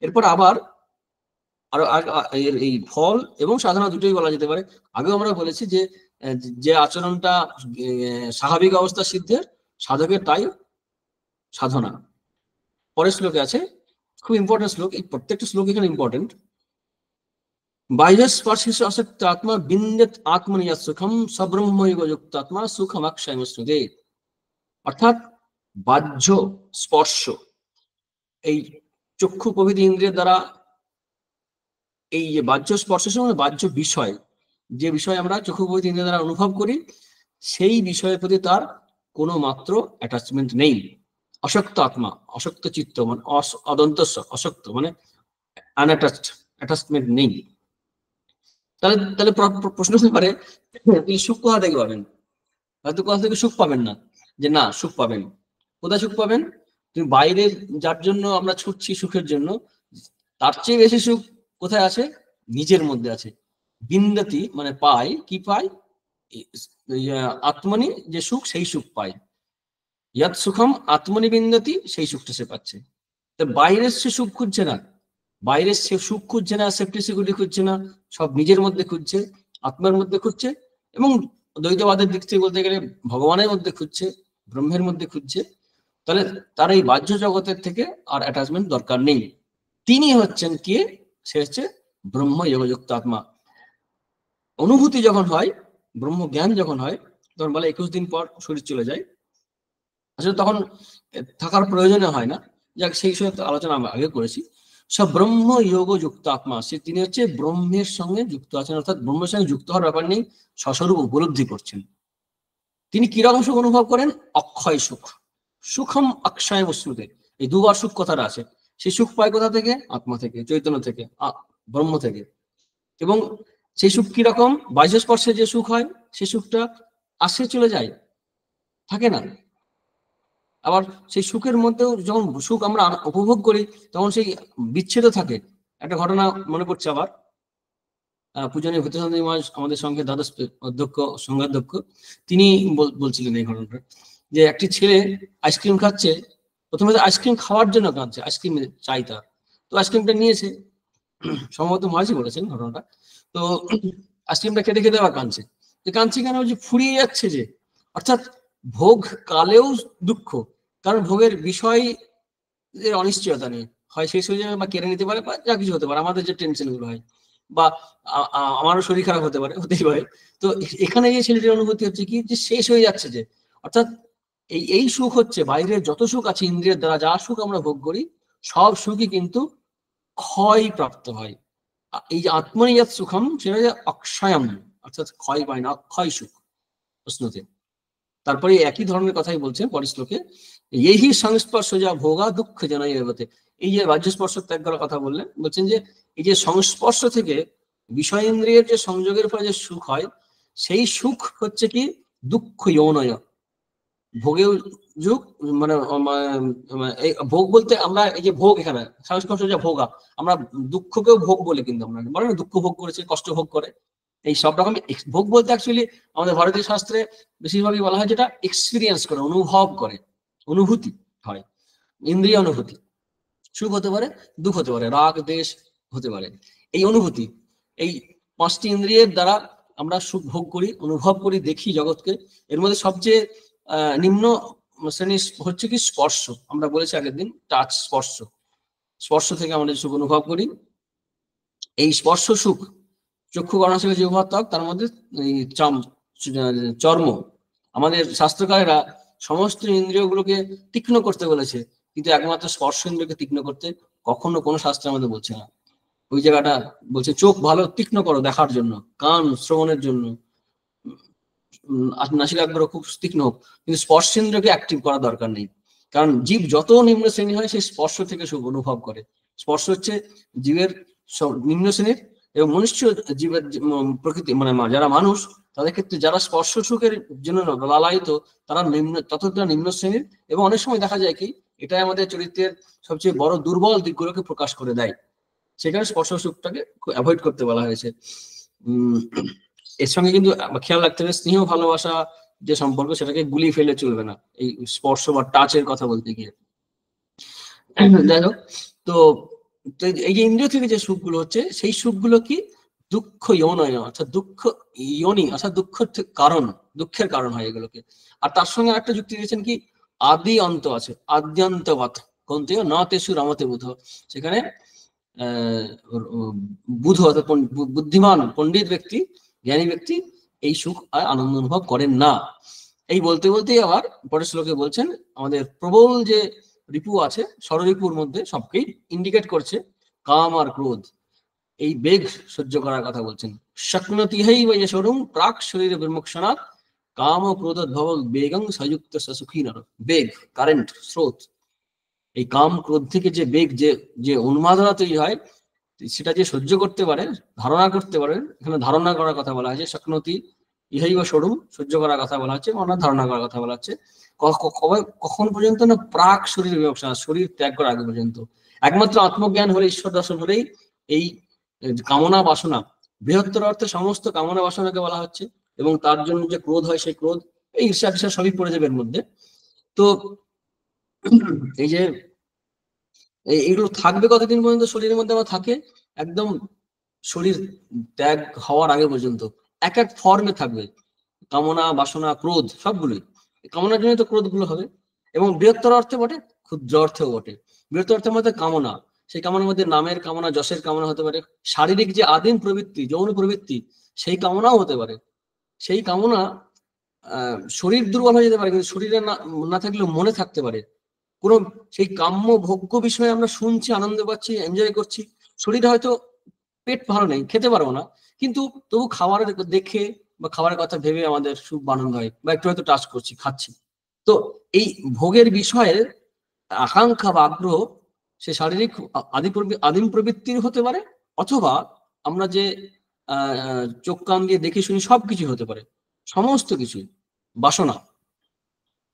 A: এরপর আবার আরো এই ফল এবং সাধনা দুটোই বলা যেতে পারে। আগেও আমরা বলেছি যে আচরণটা স্বাভাবিক অবস্থা সিদ্ধের, সাধকের তাই সাধনা। পরের শ্লোকে আছে, খুব ইম্পর্টেন্ট শ্লোক, এই প্রত্যেকটা শ্লোক এখানে ইম্পর্টেন্ট। বাহ্যস্পর্শে আসক্ত আত্মা বিন্দেত আত্মনি সুখম সব্রহ্মৈব যুক্ত আত্মা সুখম অক্ষয়ম শ্রুতে। অর্থাৎ বাহ্য স্পর্শ, এই চক্ষু প্রভৃতি ইন্দ্রিয়ের দ্বারা, এই যে বাহ্য স্পর্শের সময় বাহ্য বিষয়, যে বিষয় আমরা চক্ষু প্রভৃতি ইন্দ্রিয় দ্বারা অনুভব করি, সেই বিষয়ের প্রতি তার কোনো মাত্র অ্যাটাচমেন্ট নেই। অশক্ত আত্মা, অশক্ত চিত্ত মানে অদন্ত, অশক্ত মানে আনঅ্যাটাচড, অ্যাটাচমেন্ট নেই। তাহলে প্রশ্ন হতে পারে, সুখ কোথা থেকে পাবেন? হয়তো কোথা থেকে সুখ পাবেন না, যে না সুখ পাবেন, কোথায় সুখ পাবেন? তুমি বাইরে যার জন্য আমরা ছুটছি সুখের জন্য, তার চেয়ে বেশি সুখ কোথায় আছে? নিজের মধ্যে আছে। বিন্দাতি মানে পাই, কি পাই? আত্মনি যে সুখ, সেই সুখ পাই। ইয়াত সুখম আত্মনি বিন্দাতি, সেই সুখটা সে পাচ্ছে। তো বাইরের সে সুখ খুঁজছে না, বাইরের সে সুখ খুঁজছে না, সেফটি সিকিউরিটি খুঁজছে না, সব নিজের মধ্যে খুঁজছে, আত্মার মধ্যে খুঁজছে, এবং দ্বৈতবাদের দিক থেকে বলতে গেলে ভগবানের মধ্যে খুঁজছে, ব্রহ্মের মধ্যে খুঁজছে। তাহলে তার এই বাহ্য জগতের থেকে আর অ্যাটাচমেন্ট দরকার নেই। তিনি হচ্ছেন কে? সে হচ্ছে ব্রহ্ম যোগযুক্ত আত্মা। অনুভূতি যখন হয়, ব্রহ্ম জ্ঞান যখন হয়, তখন বলে 21 দিন পর শরীর চলে যায়, আসলে তখন থাকার প্রয়োজনে হয় না। যাক, সেই বিষয়ে আলোচনা আমরা আগে করেছি। সব ব্রহ্ম যোগ যুক্ত আত্মা, সে তিনি হচ্ছে ব্রহ্মের সঙ্গে যুক্ত আছেন, অর্থাৎ ব্রহ্মের সঙ্গে যুক্ত হওয়ার ব্যাপার নেই, স্বস্বরূপ উপলব্ধি করছেন। তিনি কিরকম সুখ অনুভব করেন? অক্ষয় সুখ, সুখম অক্ষয় বস্তুতে, এই দুবার সুখ কথাটা আছে। সেই সুখ পায় কোথা থেকে? আত্মা থেকে, চৈতন্য থেকে, ব্রহ্ম থেকে। এবং সেই সুখ কিরকম? বাহ্য স্পর্শে যে সুখ হয়, সেই সুখটা আসে চলে যায়, থাকে না। আবার সেই সুখের মধ্যেও যখন সুখ আমরা উপভোগ করি, তখন সেই বিচ্ছেদ থাকে। একটা ঘটনা মনে পড়ছে আবার, পূজনীয় ভূতচন্দ্র মহারাজ আমাদের সঙ্গে দ্বাদশ অধ্যক্ষ, সংঘাধ্যক্ষ, তিনি বলছিলেন এই ঘটনাটা, যে একটি ছেলে আইসক্রিম খাচ্ছে, প্রথমে আইসক্রিম খাওয়ার জন্য কাঁদছে, আইসক্রিম চাই তার, তো আইসক্রিমটা নিয়েছে, সম্ভবত মহাজি বলেছেন ঘটনাটা। তো আইসক্রিমটা খেতে খেতে আবার কাঁদছে। কাঁদছে কেন? যে ফুরিয়ে যাচ্ছে যে, অর্থাৎ ভোগ কালেও দুঃখ, কারণ ভোগের বিষয় অনিশ্চয়তা নেই, হয় শেষ হয়ে যাবে বা কেড়ে নিতে পারে বা যা কিছু হতে পারে, আমাদের যে টেনশন গুলো হয়, বা আমারও শরীর খারাপ হতে পারে, হতেই পারে। তো এখানে যে ছেলেটির অনুভূতি হচ্ছে কি, যে শেষ হয়ে যাচ্ছে যে, অর্থাৎ এই সুখ হচ্ছে, বাইরের যত সুখ আছে ইন্দ্রিয়ের দ্বারা যা সুখ আমরা ভোগ করি, সব সুখই কিন্তু ক্ষয় প্রাপ্ত হয়। এই যে আত্মনিয়াত সুখম, সেটা যে অক্ষয়ম, অর্থাৎ ক্ষয় পায় না, অক্ষয় সুখ প্রশ্নতে। তারপরে একই ধরনের কথাই বলছে পরের শ্লোকে, এই সংস্পর্শ যা ভোগা দুঃখ জানাই এগোতে। এই যে বাহ্য স্পর্শ ত্যাগ করার কথা বললেন, বলছেন যে এই যে সংস্পর্শ থেকে বিষয় ইন্দ্রিয়ের যে সংযোগের ফলে যে সুখ হয়, সেই সুখ হচ্ছে কি দুঃখ যৌনয়। ভোগেও যুগ মানে এই ভোগ বলতে আমরা এই যে ভোগ, এখানে সংস্পর্শ যা ভোগা, আমরা দুঃখকেও ভোগ বলে, কিন্তু আমরা বলে না দুঃখ ভোগ করেছে, কষ্ট ভোগ করে, এই সব রকম ভোগ বলতে অ্যাকচুয়ালি আমাদের ভারতীয় শাস্ত্রে বেশিরভাগই বলা হয় যেটা এক্সপিরিয়েন্স করে, অনুভব করে, অনুভূতি হয়, ইন্দ্রিয় অনুভূতি। সুখ হতে পারে, দুঃখ হতে পারে, রাগ দেশ হতে পারে, এই অনুভূতি, এই পাঁচটি ইন্দ্রিয়ের দ্বারা আমরা সুখ ভোগ করি, অনুভব করি, দেখি জগৎকে। এর মধ্যে সবচেয়ে নিম্ন শ্রেণী হচ্ছে কি স্পর্শ। আমরা বলেছি আগের দিন, টাচ, স্পর্শ। স্পর্শ থেকে আমরা সুখ অনুভব করি, এই স্পর্শ সুখ। চক্ষু কর্ণাশয় জিহ্বা ত্বক, তার মধ্যে চর্ম। আমাদের শাস্ত্রকারেরা সমস্ত ইন্দ্রিয়গুলোকে তীক্ষ্ণ করতে বলেছে, কিন্তু একমাত্র স্পর্শ ইন্দ্রিয়কে তীক্ষ্ণ করতে কখনো কোনো শাস্ত্র আমাদের বলছে না। ওই জায়গাটা বলছে চোখ ভালো তীক্ষ্ণ করো দেখার জন্য, কান শ্রবণের জন্য, নাসিকাগ্র খুব তীক্ষ্ণ হোক, কিন্তু স্পর্শেন্দ্রকে অ্যাক্টিভ করা দরকার নেই। কারণ জীব যত নিম্ন শ্রেণী হয়, সে স্পর্শ থেকে সুখ অনুভব করে। স্পর্শ হচ্ছে জীবের নিম্ন শ্রেণীর, এবং মনুষ্য জীবের প্রকৃতি মানে যারা মানুষ, তাদের ক্ষেত্রে যারা স্পর্শ সুখের জন্য লালায়িত, তারা ততটা নিম্ন শ্রেণীর। এবং অনেক সময় দেখা যায় কি, এটাই আমাদের চরিত্রের সবচেয়ে বড় দুর্বল দিকগুলোকে প্রকাশ করে দেয়। সেখানে স্পর্শ সুখটাকে অ্যাভয়েড করতে বলা হয়েছে। এর সঙ্গে কিন্তু খেয়াল রাখতে হবে, স্নেহ ভালোবাসা যে সম্পর্ক, সেটাকে গুলিয়ে ফেলে চলবে না এই স্পর্শ বা টাচের কথা বলতে গিয়ে। যাই হোক, তো এই যে ইন্দ্রিয় থেকে যে সুখগুলো হচ্ছে, সেই সুখগুলো কি দুঃখ ইয়নয়, অর্থাৎ দুঃখ ইয়নি, অর্থাৎ দুঃখের কারণ হয় এগুলোকে। আর তার সঙ্গে একটা যুক্তি দিয়েছেন কি, আদি অন্ত আছে, আদ্যন্তবাত কোনতে না তেসু রামতে বুধ। সেখানে বুধ অর্থাৎ বুদ্ধিমান পণ্ডিত ব্যক্তি, জ্ঞানী ব্যক্তি এই সুখ আর আনন্দ অনুভব করেন না। এই বলতে বলতেই আবার পরের শ্লোকে বলছেন, আমাদের প্রবল যে রিপু আছে, ষড়রিপুর মধ্যে সবকেই ইন্ডিকেট করছে কাম আর ক্রোধ, এই বেগ সহ্য করার কথা বলছেন। শক্নতিহৈ বৈশরুম প্রাক শরীর বিমোক্ষণাৎ কাম ও ক্রোধোদ্ভব বেগং সংযুক্ত সুখী নর। বেগ, কারেন্ট, স্রোত। এই কাম ক্রোধ থেকে যে বেগ, যে উন্মাদনা তৈরি হয়, সেটা যে সহ্য করতে পারে, ধারণা করতে পারে, এখানে ধারণা করার কথা বলা হয়েছে। শক্নতি ইহাই বা সরুম, সহ্য করার কথা বলা হচ্ছে, অন্য ধারণা করার কথা বলা হচ্ছে। কখন পর্যন্ত না, প্রাক শরীর বিমোক্ষণ, শরীর ত্যাগ করার আগে পর্যন্ত। একমাত্র আত্মজ্ঞান হলে, ঈশ্বর দর্শন হলেই এই কামনা বাসনা, বৃহত্তর অর্থে সমস্ত কামনা বাসনাকে বলা হচ্ছে, এবং তার জন্য যে ক্রোধ হয়, সেই ক্রোধ, এই ঈর্ষা টির্ষা সবই পড়ে যাবে এর মধ্যে। তো এই যে এইগুলো থাকবে কতদিন পর্যন্ত শরীরের মধ্যে আমার থাকে, একদম শরীর ত্যাগ হওয়ার আগে পর্যন্ত এক এক ফর্মে থাকবে কামনা বাসনা ক্রোধ সবগুলোই। কামনার জন্য তো ক্রোধ গুলো হবে, এবং বৃহত্তর অর্থে বটে, ক্ষুদ্র অর্থেও বটে। বৃহত্তর অর্থের মধ্যে কামনা, সেই কামনার মধ্যে নামের কামনা, যশের কামনা হতে পারে, শারীরিক যে আদিম প্রবৃত্তি, যৌন প্রবৃত্তি, সেই কামনাও হতে পারে। সেই কামনা শরীর দুর্বল হয়ে যেতে পারে, কিন্তু শরীরে না থাকলেও মনে থাকতে পারে। কোন সেই কাম্য ভোগ্য বিষয়ে আমরা শুনছি, আনন্দ পাচ্ছি, এনজয় করছি, শরীরে হয়তো পেট ভালো নেই, খেতে পারবো না, কিন্তু তবু খাবার দেখে বা খাবারের কথা ভেবে আমাদের সুখ আনন্দ হয়, বা একটু হয়তো টাচ করছি, খাচ্ছি। তো এই ভোগের বিষয়ের আকাঙ্ক্ষা বা আগ্রহ, সে শারীরিক আদিম প্রবৃত্তির হতে পারে, অথবা আমরা যে চোখ কান দিয়ে দেখে শুনি সবকিছু হতে পারে, সমস্ত কিছুই বাসনা।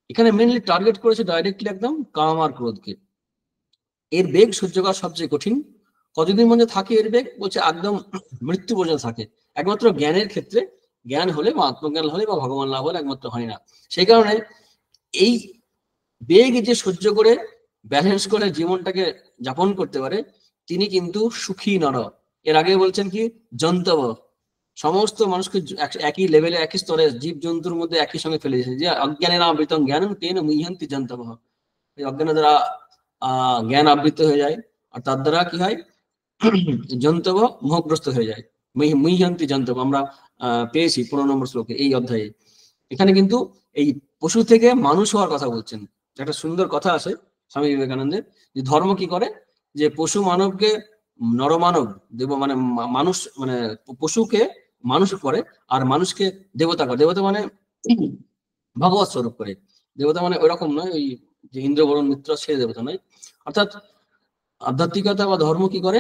A: এখানে মেনলি টার্গেট করেছে ডাইরেক্টলি একদম কাম আর ক্রোধকে। এর বেগ সহ্য করা সবচেয়ে কঠিন। কতদিন মধ্যে থাকে এর বেগ? বলছে একদম মৃত্যু পর্যন্ত থাকে। একমাত্র জ্ঞানের ক্ষেত্রে, জ্ঞান হলে বা আত্মজ্ঞান হলে বা ভগবান লাভ হলে একমাত্র হয় না। সেই কারণে এই বেগ যে সহ্য করে ব্যালেন্স করে জীবনটাকে যাপন করতে পারে, তিনি কিন্তু সুখী নর। এর আগে বলছেন কি জন্তব, সমস্ত মানুষকে একই লেভেলে একই স্তরে জীব জন্তুর মধ্যে একই সঙ্গে ফেলে দিয়েছে, যে অজ্ঞানের আবৃতং জ্ঞান তেন মুহ্যন্তি জন্তব। এই অজ্ঞানের দ্বারা জ্ঞান আবৃত হয়ে যায়, আর তার দ্বারা কি হয় জন্তব মোহগ্রস্ত হয়ে যায়। মুহ্যন্তি জন্তব আমরা পেয়েছি 15 নম্বর শ্লোকে এই অধ্যায়ে। এখানে কিন্তু এই পশু থেকে মানুষ হওয়ার কথা বলছেন। একটা সুন্দর কথা আছে স্বামী বিবেকানন্দের, যে ধর্ম কি করে, যে পশু মানবকে নরমানব দেব মানে মানুষ মানে পশুকে মানুষ করে, আর মানুষকে দেবতা করে। দেবতা মানে ভগবত স্বরূপ করে। দেবতা মানে ওইরকম নয়, ওই যে ইন্দ্র বরুণ মিত্র সে দেবতা নয়। অর্থাৎ আধ্যাত্মিকতা বা ধর্ম কি করে,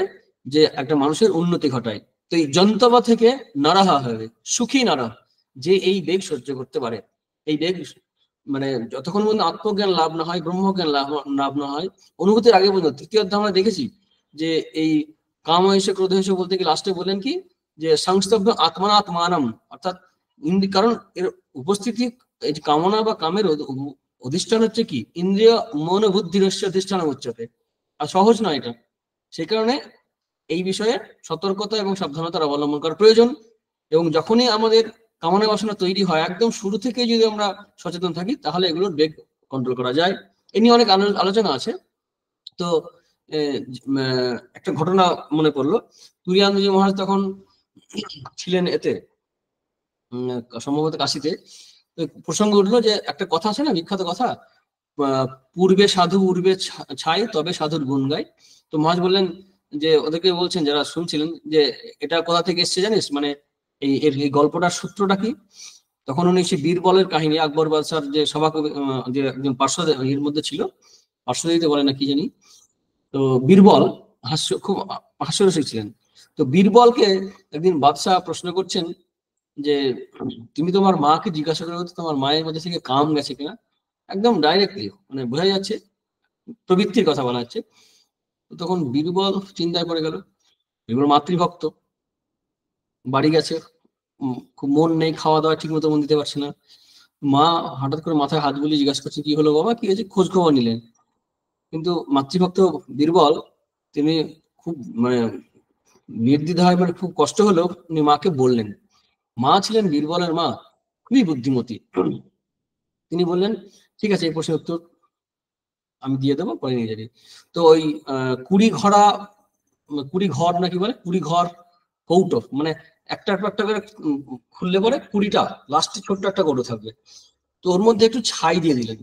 A: যে একটা মানুষের উন্নতি ঘটায়। তো এই জন্তবা থেকে নারাহা হবে সুখী নারা, যে এই বেগ সহ্য করতে পারে। এই বেগ মানে যতক্ষণ পর্যন্ত আত্মজ্ঞান লাভ না হয়, ব্রহ্মজ্ঞান লাভ না হয়, অনুভূতির আগে পর্যন্ত। তৃতীয় অধ্যায় আমরা দেখেছি যে এই কাম এসে ক্রোধ এসে বলতে কি লাস্টে বলেন কি, যে সংস্তব্ধ আত্মানাত্মানম, অর্থাৎ কারণ এর উপস্থিতি, এই যে কামনা বা কামের অধিষ্ঠান হচ্ছে কি, ইন্দ্রিয় মন বুদ্ধির অধিষ্ঠান উচ্চতে, আর সহজ নয় এটা। সেই কারণে এই বিষয়ে সতর্কতা এবং সাবধানতার অবলম্বন করা প্রয়োজন। এবং যখনই আমাদের কামনা বাসনা তৈরি হয়, একদম শুরু থেকে যদি আমরা সচেতন থাকি, তাহলে এগুলোর বেগ কন্ট্রোল করা যায়। এ নিয়ে অনেক আলোচনা আছে। তো একটা ঘটনা মনে পড়লো, তুরিয়ানজি মহারাজ তখন ছিলেন এতে সম্ভবত কাশিতে। প্রসঙ্গ উঠলো যে একটা কথা আছে না, বিখ্যাত কথা, পূর্বে সাধু উর্বে ছাই তবে সাধুর গুণ গায়। তো মহারাজ বললেন যে, ওদেরকে বলছেন যারা শুনছিলেন, যে এটা কোথা থেকে এসছে জানিস, মানে এই গল্পটার সূত্রটা কি। তখন উনি সেই বীরবলের কাহিনী, আকবর বাদশার যে সভাকবি, যে একজন পার্শ্বদ এর মধ্যে ছিল, পার্শ্বদিতে বলে না কি জানি। তো বীরবল খুব হাস্যরসিক ছিলেন। তো বীরবলকে একদিন বাদশাহ প্রশ্ন করছেন যে, তুমি তোমার মাকে জিজ্ঞাসা করে তোমার মায়ের মধ্যে থেকে কাম গেছে কিনা। একদম ডাইরেক্টলি, মানে বোঝা যাচ্ছে প্রবৃত্তির কথা বলা হচ্ছে। তখন বীরবল চিন্তায় পড়ে গেল। বীরবল মাতৃভক্ত, বাড়ি গেছে, খুব মন নেই, খাওয়া দাওয়া ঠিক মতো মন দিতে পারছে না। মা হঠাৎ করে মাথায় হাত বুলিয়ে জিজ্ঞাসা করছে, কি হলো বাবা, কি হয়েছে, খোঁজ খবর নিলেন। কিন্তু মাতৃভক্ত বীরবল তিনি খুব মানে নির্দ্বিধায়, মানে খুব কষ্ট হলেও উনি মাকে বললেন। মা ছিলেন বীরবলের মা, খুবই বুদ্ধিমতী। তিনি বললেন, ঠিক আছে, এই প্রশ্নের উত্তর আমি দিয়ে দেবো, পরে নিয়ে যাবি। তো ওই 20 ঘর নাকি বলে, 20 ঘর কৌটো, মানে একটা একটা করে খুললে পরে 20টা লাস্টে ছোট্ট একটা কৌটো থাকবে। তো ওর মধ্যে একটু ছাই দিয়ে দিলেন।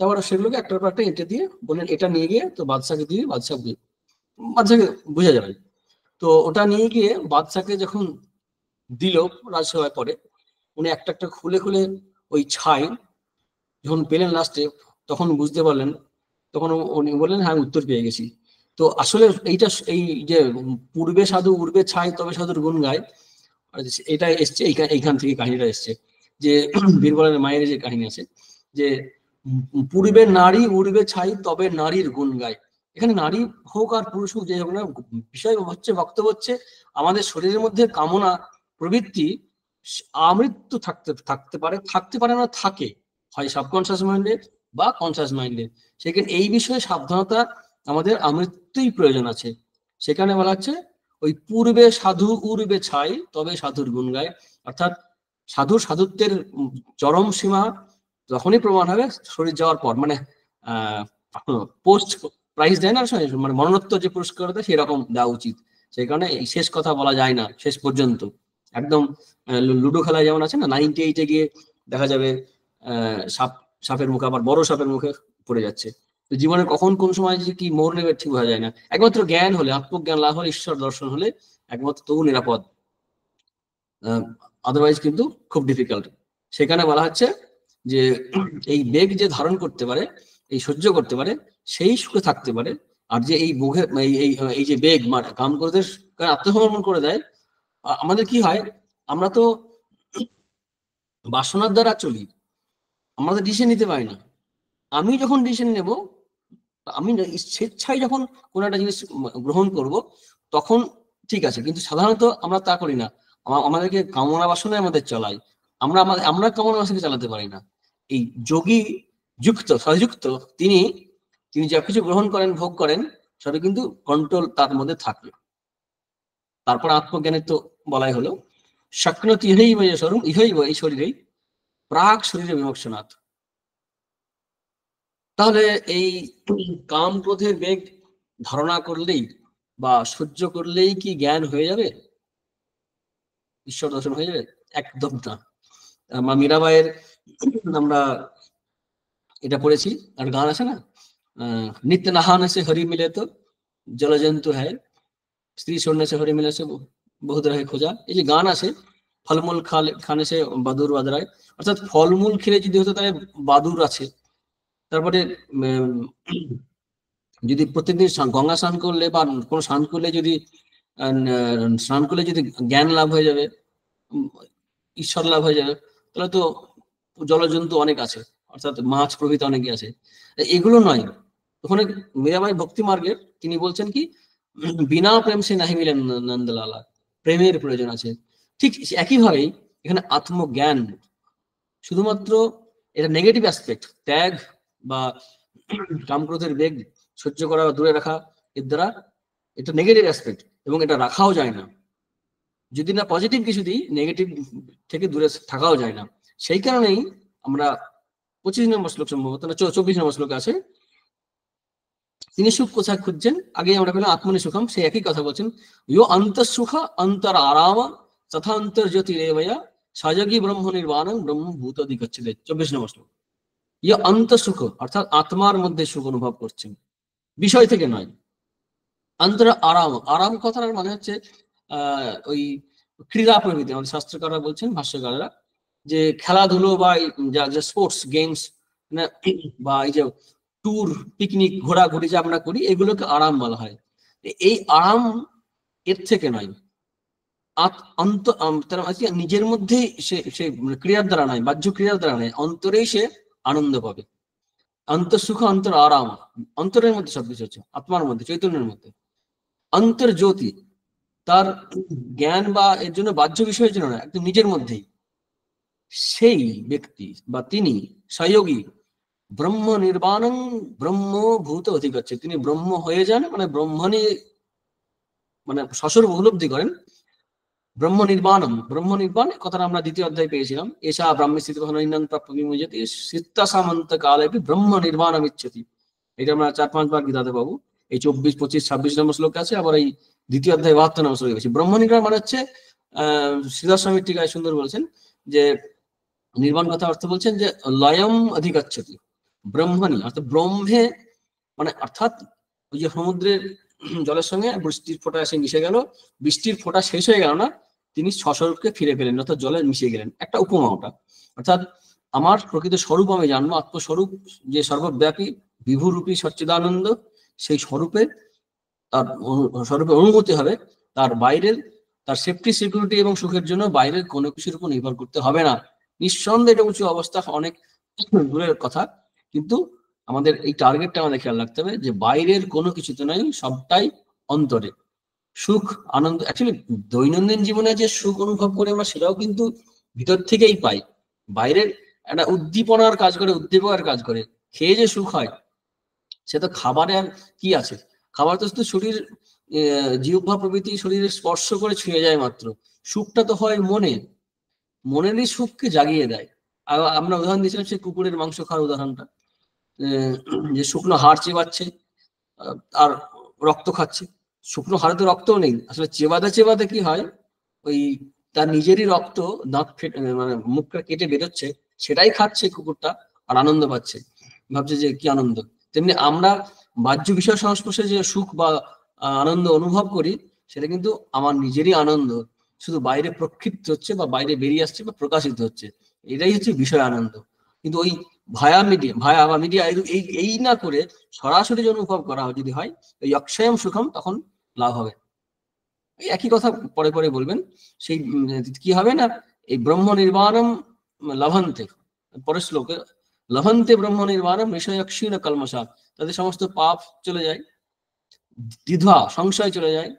A: তারপরে সেগুলোকে একটার পর একটা এঁটে দিয়ে বললেন, এটা নিয়ে গিয়ে তো বাদশাকে দিয়ে, বাদশাকে বুঝে যাবেন। তো ওটা নিয়ে গিয়ে বাদশাকে যখন দিল রাজসভায়, পরে উনি একটা একটা খুলে খুলে ওই ছাই যখন পেলেন লাস্টে, তখন বুঝতে পারলেন, তখন উনি বললেন, হ্যাঁ উত্তর পেয়ে গেছি। তো আসলে এইটা, এই যে পূর্বে সাধু উর্বে ছাই তবে সাধুর গুণ গায়, এটা এসছে এইখান থেকে কাহিনীটা এসছে। যে বীরবলের মায়ের যে কাহিনী আছে, যে পূর্বে নারী উর্বে ছাই তবে নারীর গুণ গায়। এখানে নারী হোক আর পুরুষ হোক, যে হোক না, বিষয় হচ্ছে, বক্তব্য হচ্ছে, আমাদের শরীরের মধ্যে কামনা প্রবৃত্তি আমৃত্যু থাকতে পারে না, থাকে, হয় সাবকনসিয়াস মাইন্ডে বা কনসিয়াস মাইন্ডে। সেখানে এই বিষয়ে সাবধানতা আমাদের আমৃত্যুই প্রয়োজন আছে। সেখানে বলা হচ্ছে, ওই পূর্বে সাধু উর্বে ছাই তবে সাধুর গুণ গায়। অর্থাৎ সাধুত্বের চরম সীমা তখনই প্রমাণ হবে শরীর যাওয়ার পর, মানে পোস্ট প্রাইজ দেয় না, মানে মরণোত্তর যে পুরস্কার দেয় সেরকম দেওয়া উচিত। সেই কারণে এই শেষ কথা বলা যায় না শেষ পর্যন্ত। একদম লুডো খেলায় যেমন আছে না, 98-এ গিয়ে দেখা যাবে সাপের মুখে, আবার বড় সাপের মুখে পড়ে যাচ্ছে। তো জীবনে কখন কোন সময় যে কি মোড় নেবে ঠিক বোঝা যায় না। একমাত্র জ্ঞান হলে, আত্মজ্ঞান লাভ হলে, ঈশ্বর দর্শন হলে একমাত্র তবু নিরাপদ, আদারওয়াইজ কিন্তু খুব ডিফিকাল্ট। সেখানে বলা হচ্ছে যে এই বেগ যে ধারণ করতে পারে, এই সহ্য করতে পারে, সেই সুখে থাকতে পারে। আর যে এই বুকে এই যে বেগ কাম করে আত্মসমর্পণ করে দেয়, আমাদের কি হয়, আমরা তো বাসনার দ্বারা চলি, আমরা তো ডিসিশন নিতে পারি না। আমি যখন ডিসিশন নেব, আমি স্বেচ্ছায় যখন কোনো একটা জিনিস গ্রহণ করব, তখন ঠিক আছে। কিন্তু সাধারণত আমরা তা করি না, আমাদেরকে কামনা বাসনায় আমাদের চলাই, আমরা কামনা বাসনাকে চালাতে পারি না। এই যোগী যুক্ত সযুক্ত তিনি যা কিছু গ্রহণ করেন, ভোগ করেন, সবই কিন্তু কন্ট্রোল তার মধ্যে থাকে। তারপর আত্মজ্ঞানের তো বলাই হলো, শক্নতি ইহৈব স্বরূপ ইহৈব, এই শরীরেই প্রাক শরীরে বিমোক্ষণাৎ। তাহলে এই কাম ক্রোধের বেগ ধারণা করলেই বা সহ্য করলেই কি জ্ঞান হয়ে যাবে, ঈশ্বর দর্শন হয়ে যাবে? একদম না। মা মীরাবাইয়ের আমরা এটা পড়েছি, আর গান আছে না, নিত্য নাহান সে হরি মিলে তো জলজন্তু হ্যায়, স্ত্রী শূন্য সে হরি মিলে সে বহুত রাহে খোঁজা, এই যে গান আছে, ফলমূল খানে সে বাদুর বাদরায়, অর্থাৎ ফলমূল খেলে যদি হতো তাহলে বাদুর আছে। তারপরে যদি প্রত্যেকদিন গঙ্গা স্নান করলে বা কোনো স্নান করলে যদি স্নান করলে যদি জ্ঞান লাভ হয়ে যাবে, ঈশ্বর লাভ হয়ে যাবে, তাহলে তো জলজন্তু অনেক আছে, অর্থাৎ মাছ প্রভৃতি অনেকে আছে। এগুলো নয়, ওখানে মীরাবাই ভক্তি মার্গের তিনি বলছেন কি, বিনা প্রেম সে নাহি মিলেন নন্দলালা, প্রেমের প্রয়োজন আছে। ঠিক একইভাবেই এখানে আত্মজ্ঞান শুধুমাত্র এটা নেগেটিভ অ্যাসপেক্ট, ত্যাগ বা কামক্রোধের বেগ সহ্য করা বা দূরে রাখা, এর দ্বারা এটা নেগেটিভ অ্যাসপেক্ট, এবং এটা রাখাও যায় না। যদি না পজিটিভ কিছু দিই, নেগেটিভ থেকে দূরে থাকাও যায় না। সেই কারণেই আমরা 25 নম্বর শ্লোক, সম্ভবত না 24 নম্বর শ্লোকে আছে, তিনি সুখ কোথায় খুঁজছেন, আগে আমরা পেলাম আত্মনি সুখম, সেই একই কথা বলছেন, ইয়ো অন্তঃসুখ অন্তর আরাম তথা অন্তর্জ্যোতি রেবয়া সাজগী ব্রহ্ম নির্বাণং ব্রহ্ম ভূত অধিগচ্ছেদে। 24 নম্বর শ্লোক। ইয়ো অন্তঃসুখ অর্থাৎ আত্মার মধ্যে সুখ অনুভব করছেন, বিষয় থেকে নয়। অন্তর আরাম, আরাম কথার মানে হচ্ছে ওই ক্রীড়া প্রভৃতি। আমাদের শাস্ত্রকাররা বলছেন, ভাষ্যকাররা, যে খেলাধুলো বা যা স্পোর্টস গেমস বা এই যে ট্যুর পিকনিক ঘোরাঘুরি যে আমরা করি, এগুলোকে আরাম বলা হয়। এই আরাম এর থেকে নয়, নিজের মধ্যেই সে ক্রিয়ার দ্বারা নয়, বাহ্য ক্রিয়ার দ্বারা নয়, অন্তরেই সে আনন্দ পাবে। অন্তঃসুখ অন্তর আরাম, অন্তরের মধ্যে সবকিছু হচ্ছে, আত্মার মধ্যে, চৈতন্যের মধ্যে। অন্তর জ্যোতি, তার জ্ঞান বা এর জন্য বাহ্য বিষয়ের জন্য না, একদম নিজের মধ্যেই সেই ব্যক্তি বা তিনি সহযোগী ব্রহ্ম নির্বাণং ব্রহ্ম ভূত অধিগচ্ছে, তিনি ব্রহ্ম হয়ে যান, মানে ব্রহ্মণী মানে সস্বরূপ উপলব্ধি করেন। ব্রহ্ম নির্বাণম, ব্রহ্ম নির্বাণ কথাটা আমরা দ্বিতীয় অধ্যায় পেয়েছিলাম, এসা ব্রাহ্মী স্থিত প্রাপ্য বিমুজতি সিদ্ধা সামন্ত কালে ব্রহ্ম নির্বাণম ইচ্ছতি। এটা আমরা 4-5 বার গীতাতে পাবো। এই 24, 25, 26 নম্বর শ্লোকে আছে, আবার এই দ্বিতীয় অধ্যায় 72 নম্বর শ্লোকে আছে। ব্রহ্ম নির্বাণ মানে হচ্ছে শ্রীধর স্বামীর টিকায় সুন্দর বলেছেন যে নির্বাণ কথা অর্থ বলছেন যে লয়ম অধিগচ্ছতি ব্রহ্মণী, অর্থাৎ ব্রহ্মে, মানে অর্থাৎ ওই যে সমুদ্রের জলের সঙ্গে বৃষ্টির ফোঁটা এসে মিশে গেল, বৃষ্টির ফোঁটা শেষ হয়ে গেল না, তিনি স্বস্বরূপকে ফিরে পেলেন, অর্থাৎ জলে মিশে গেলেন। একটা উপমা ওটা, অর্থাৎ আমার প্রকৃত স্বরূপ আমি জানবো, আত্মস্বরূপ যে সর্বব্যাপী বিভূরূপী সচ্চিদানন্দ, সেই স্বরূপে তার স্বরূপে অনুভূতি হবে। তার বাইরের, তার সেফটি সিকিউরিটি এবং সুখের জন্য বাইরের কোনো কিছুর উপর নির্ভর করতে হবে না। নিঃসন্দেহে এটা উঁচু অবস্থা, অনেক দূরের কথা, কিন্তু আমাদের এই টার্গেটটা আমাদের খেয়াল রাখতে হবে যে বাইরের কোনো কিছুতে নয়, সবটাই অন্তরে। সুখ আনন্দ অ্যাকচুয়ালি দৈনন্দিন জীবনে যে সুখ অনুভব করি আমরা, সেটাও কিন্তু ভিতর থেকেই পাই। বাইরের একটা উদ্দীপনার কাজ করে, উদ্দীপকের কাজ করে। খেয়ে যে সুখ হয়, সে তো খাবারে আর কি আছে, খাবার তো শুধু শরীর জিহ্বা প্রভৃতি শরীরের স্পর্শ করে ছুঁয়ে যায় মাত্র। সুখটা তো হয় মনে, মনেরই সুখকে জাগিয়ে দেয়। আর আমরা উদাহরণ দিয়েছিলাম সেই কুকুরের মাংস খাওয়ার উদাহরণটা, যে শুকনো হাড় চিবাচ্ছে আর রক্ত খাচ্ছে। শুকনো হাড়ে তো রক্তও নেই, আসলে চেবাতে চেবাতে কি হয়, ওই তার নিজেরই রক্ত দাঁত মানে মুখটা কেটে বেরোচ্ছে, সেটাই খাচ্ছে কুকুরটা আর আনন্দ পাচ্ছে, ভাবছে যে কি আনন্দ। তেমনি আমরা বাহ্য বিষয় সংস্পর্শে যে সুখ বা আনন্দ অনুভব করি, সেটা কিন্তু আমার নিজেরই আনন্দ, শুধু বাইরে প্রক্ষিপ্ত হচ্ছে বা বাইরে বেরিয়ে আসছে বা প্রকাশিত হচ্ছে, এটাই হচ্ছে বিষয় আনন্দ। কিন্তু ওই ভায়া বা মিডিয়া এই না করে সরাসরি অনুভব করা যদি হয়, এই অক্ষয়ম সুখম, তখন লাভ হবে। এই একই কথা পরে পরে বলবেন। সেই কি হবে না, এই ব্রহ্ম নির্বাণম লভন্তে, পরের শ্লোকে লভন্তে ব্রহ্ম নির্বাণম বিষয়ক্ষীণ কলমশা, তাদের সমস্ত পাপ চলে যায়, দ্বিধা সংশয় চলে যায়,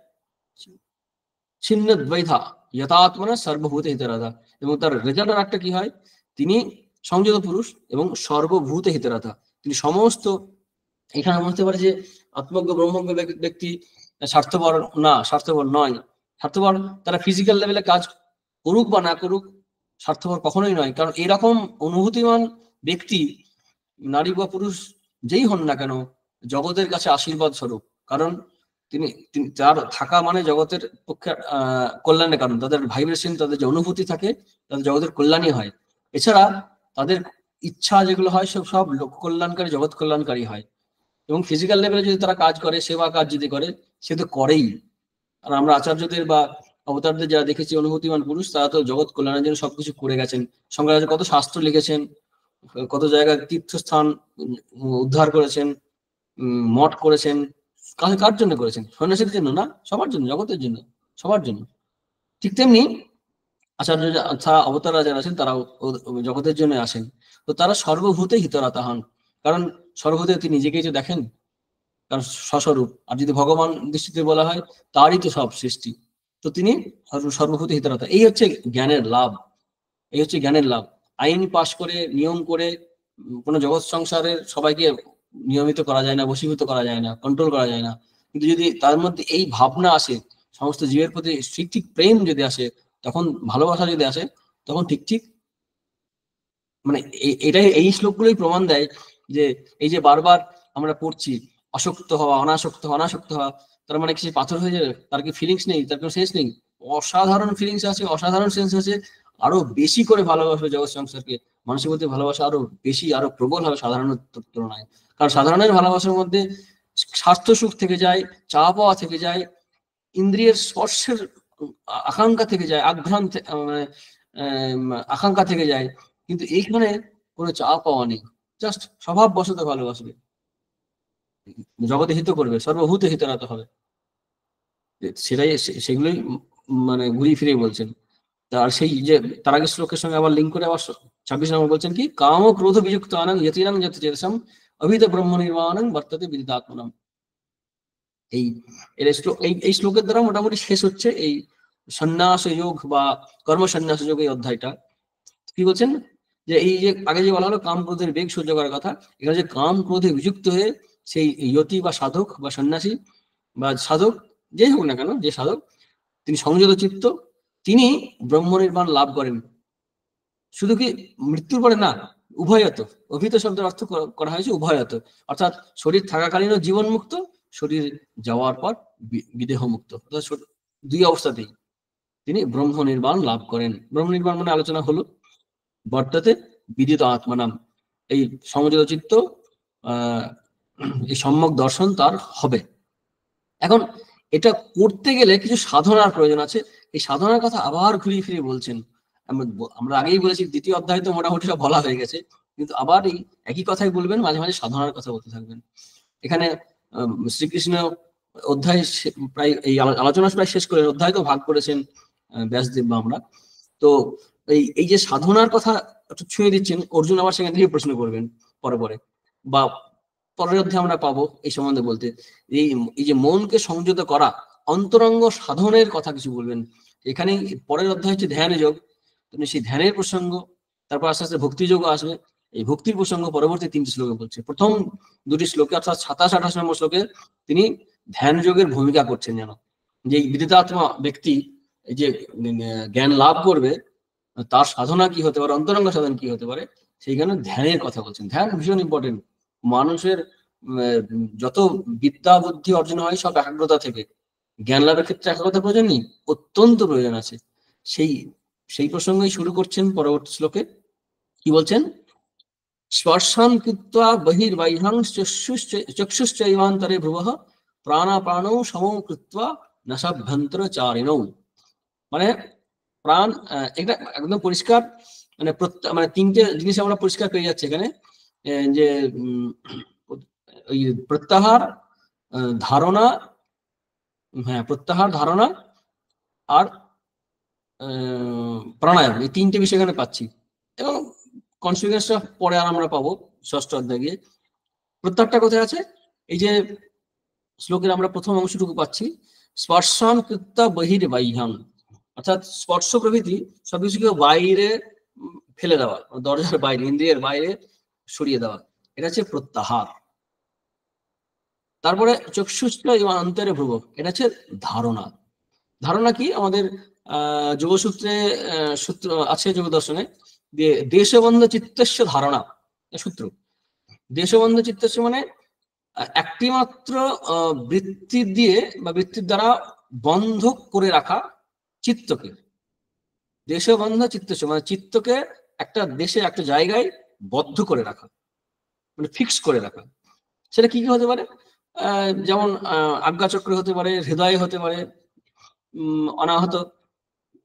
A: ছিন্ন দ্বৈধা যথাত্মনা সর্বভূত হিতরাধা, এবং তার রেজাল্ট একটা কি হয়, তিনি সংযত পুরুষ এবং সর্বভূত হিতরাধা, তিনি সমস্ত এখানে মনে হতে পারে যে আত্মজ্ঞ ব্রহ্মজ্ঞ ব্যক্তি স্বার্থপর না, স্বার্থপর নয়। স্বার্থপর তারা ফিজিক্যাল লেভেলে কাজ করুক বা না করুক, স্বার্থপর কখনোই নয়। কারণ এরকম অনুভূতিমান ব্যক্তি, নারী বা পুরুষ যেই হন না কেন, জগতের কাছে আশীর্বাদ স্বরূপ। কারণ তিনি তার থাকা মানে জগতের পক্ষে কল্যাণের কারণ। তাদের ভাইব্রেশন, তাদের যে অনুভূতি থাকে, তাদের জগতের কল্যাণই হয়। এছাড়া তাদের ইচ্ছা যেগুলো হয় সব লোক কল্যাণকারী, জগৎ কল্যাণকারী হয়। এবং ফিজিক্যাল লেভেলে যদি তারা কাজ করে, সেবা কাজ যদি করে, সে তো করেই। আর আমরা আচার্যদের বা অবতারদের যারা দেখেছি অনুভূতিমান পুরুষ, তারা তো জগৎ কল্যাণের জন্য সবকিছু করে গেছেন। শঙ্করাচার্য কত শাস্ত্র লিখেছেন, কত জায়গায় তীর্থস্থান উদ্ধার করেছেন, মঠ করেছেন। কার জন্য করেছেন? সন্ন্যাসীদের জন্য না, সবার জন্য, জগতের জন্য, সবার জন্য। ঠিক তেমনি আচার্য অবতাররা যারা আছেন, তারাও জগতের জন্য আসেন। তো তারা সর্বভূতে হিতরতা হন, কারণ সর্বভূতে তিনি নিজেকেই তো দেখেন, কারণ স্বস্বরূপ। আর যদি ভগবান দৃষ্টিতে বলা হয়, তারই তো সব সৃষ্টি। তো তিনি সর্বভূতে হিতরতা। এই হচ্ছে জ্ঞানের লাভ, এই হচ্ছে জ্ঞানের লাভ। আইন পাশ করে, নিয়ম করে কোনো জগৎ সংসারের সবাইকে নিয়মিত করা যায় না, বশীভূত করা যায় না, কন্ট্রোল করা যায় না। কিন্তু যদি তার মধ্যে এই ভাবনা আসে, সমস্ত জীবের প্রতি ঠিক ঠিক প্রেম যদি আসে, তখন ভালোবাসা যদি আসে, তখন ঠিক ঠিক মানে এটাই, এই শ্লোকগুলোই প্রমাণ দেয় যে এই যে বারবার আমরা পড়ছি আসক্ত হওয়া, অনাসক্ত হওয়া, অনাসক্ত হওয়া, তার মানে কি পাথর হয়ে যাবে? তার কি ফিলিংস নেই? তার কোনো শেষ নেই? অসাধারণ ফিলিংস আছে, অসাধারণ সেন্স আছে। আরো বেশি করে ভালোবাসবে জগৎ সংসারকে, মানুষের মধ্যে ভালোবাসা আরো বেশি, আরো প্রবল হবে সাধারণের তুলনায়। কারণ সাধারণের ভালোবাসার মধ্যে স্বার্থ সুখ থেকে যায়, চা পাওয়া থেকে যায়, ইন্দ্রিয়ের স্পর্শের আকাঙ্ক্ষা থেকে যায়, আঘ্রান্ত মানে আকাঙ্ক্ষা থেকে যায়। কিন্তু এইখানে কোনো চা পাওয়া নেই, জাস্ট স্বভাব বশত ভালোবাসবে, জগতে হিত করবে, সর্বভূতে হিতরত হবে। সেটাই, সেগুলোই মানে ঘুরিয়ে ফিরে বলছেন। আর সেই যে তার আগের শ্লোকের সঙ্গে আবার লিঙ্ক করে আবার 26 নম্বর বলছেন কি, কাম ক্রোধ বিযুক্ত আনং যতিরং যত চেতসম অভিত ব্রহ্ম নির্মাণং বর্ততে বিদিতাত্মনম। এই এই শ্লোকের দ্বারা মোটামুটি শেষ হচ্ছে এই সন্ন্যাস যোগ বা কর্ম সন্ন্যাস যোগ এই অধ্যায়টা। কি বলছেন যে এই যে আগে যে বলা হলো কাম ক্রোধের বেগ সহ্য করার কথা, এখানে যে কাম ক্রোধে বিযুক্ত হয়ে সেই ইয়তি বা সাধক বা সন্ন্যাসী বা সাধক যেই হোক না কেন, যে সাধক তিনি সংযত চিত্ত, তিনি ব্রহ্ম নির্বাণ লাভ করেন। শুধু কি মৃত্যুর পরে না, উভয়ত। অভিত শব্দের অর্থ করা হয়েছে উভয়ত, অর্থাৎ শরীর থাকাকালীনও জীবন মুক্ত, শরীর যাওয়ার পর বিদেহ মুক্ত, অর্থাৎ দুই অবস্থাতেই তিনি ব্রহ্ম নির্বাণ লাভ করেন। ব্রহ্ম নির্বাণ মানে আলোচনা হলো বর্ততে বিদিত আত্মনাম, এই সমযোজিত চিত্ত, এই সম্যক দর্শন তার হবে। এখন এটা করতে গেলে কিছু সাধনার প্রয়োজন আছে। এই সাধনার কথা আবার ঘুরিয়ে ফিরিয়ে বলছেন। আমরা আগেই বলেছি দ্বিতীয় অধ্যায় তো মোটামুটি সব বলা হয়ে গেছে, কিন্তু আবার এই একই কথাই বলবেন, মাঝে মাঝে সাধনার কথা বলতে থাকবেন। এখানে শ্রীকৃষ্ণ অধ্যায় প্রায় এই আলোচনা প্রায় শেষ করে অধ্যায় তো ভাগ করেছেন ব্যাসদেব বা আমরা। তো এই যে সাধনার কথা একটু ছুঁয়ে দিচ্ছেন, অর্জুন আবার সেখান থেকে প্রশ্ন করবেন পরে পরে, বা পরের অধ্যায়ে আমরা পাবো এই সম্বন্ধে বলতে। এই যে মনকে সংযত করা, অন্তরঙ্গ সাধনের কথা কিছু বলবেন এখানে। পরের অধ্যায় হচ্ছে ধ্যান যোগ, তুমি সেই ধ্যানের প্রসঙ্গ, তারপর আস্তে আস্তে ভক্তি যোগ আসবে। এই ভক্তির প্রসঙ্গ পরবর্তী 3টি শ্লোকে বলছে। প্রথম 2টি শ্লোকে অর্থাৎ 27-28 নম্বর শ্লোকে তিনি ধ্যান যোগের ভূমিকা করছেন, যেন যে বিদিতাত্মা ব্যক্তি এই যে জ্ঞান লাভ করবে, তার সাধনা কি হতে পারে, অন্তরঙ্গ সাধন কি হতে পারে, সেইখানে ধ্যানের কথা বলছেন। ধ্যান ভীষণ ইম্পর্টেন্ট। মানুষের যত বিদ্যা বুদ্ধি অর্জন হয় সব একাগ্রতা থেকে। জ্ঞান লাভের ক্ষেত্রে একাগ্রতা প্রয়োজন নেই, অত্যন্ত প্রয়োজন আছে। সেই প্রসঙ্গেই শুরু করছেন পরবর্তী শ্লোকে। কি বলছেন? স্পর্শান কৃত্বা বহির্বাহ্যাং চক্ষুশ্চৈবান্তরে ভ্রুবঃ প্রাণাপানৌ সমৌ কৃত্বা নাসাভ্যন্তরচারিণৌ। মানে প্রাণ, এটা একদম পরিষ্কার, মানে মানে 3টে জিনিস আমরা পরিষ্কার পেয়ে যাচ্ছে এখানে, যে ওই প্রত্যাহার, ধারণা, হ্যাঁ প্রত্যাহার, ধারণা আর প্রাণায়াম, এই 3টে বিষয় এখানে পাচ্ছি। এবং কনসিকুয়েন্সটা পরে আর আমরা পাবো 6ষ্ঠ অধ্যায়ে গিয়ে। প্রত্যাহারটা কোথায় আছে? এই যে শ্লোকের আমরা প্রথম অংশটুকু পাচ্ছি, স্পর্শান কৃত্বা বহির্বাহ্যাং, অর্থাৎ স্পর্শ প্রভৃতি সবকিছুকে বাইরে ফেলে দেওয়া, দরজার বাইরে, ইন্দ্রিয়ের বাইরে সরিয়ে দেওয়া, এটা হচ্ছে প্রত্যাহার। তারপরে চক্ষুষ্ঠ এবং অন্তরে ভ্রুব, এটা হচ্ছে ধারণা। ধারণা কি? আমাদের যোগসূত্রে সূত্র আছে, যোগ দর্শনে, দেশবন্ধ চিত্তস্য ধারণা সূত্র। দেশবন্ধ চিত্তস্য মানে একটি মাত্র বৃত্তি দিয়ে বা বৃত্তির দ্বারা বন্ধ করে রাখা চিত্তকে, দেশবন্ধ চিত্তস্য মানে চিত্তকে একটা দেশে একটা জায়গায় বদ্ধ করে রাখা, মানে ফিক্স করে রাখা। সেটা কি কি হতে পারে? যেমন আজ্ঞাচক্র হতে পারে, হৃদয় হতে পারে, অনাহত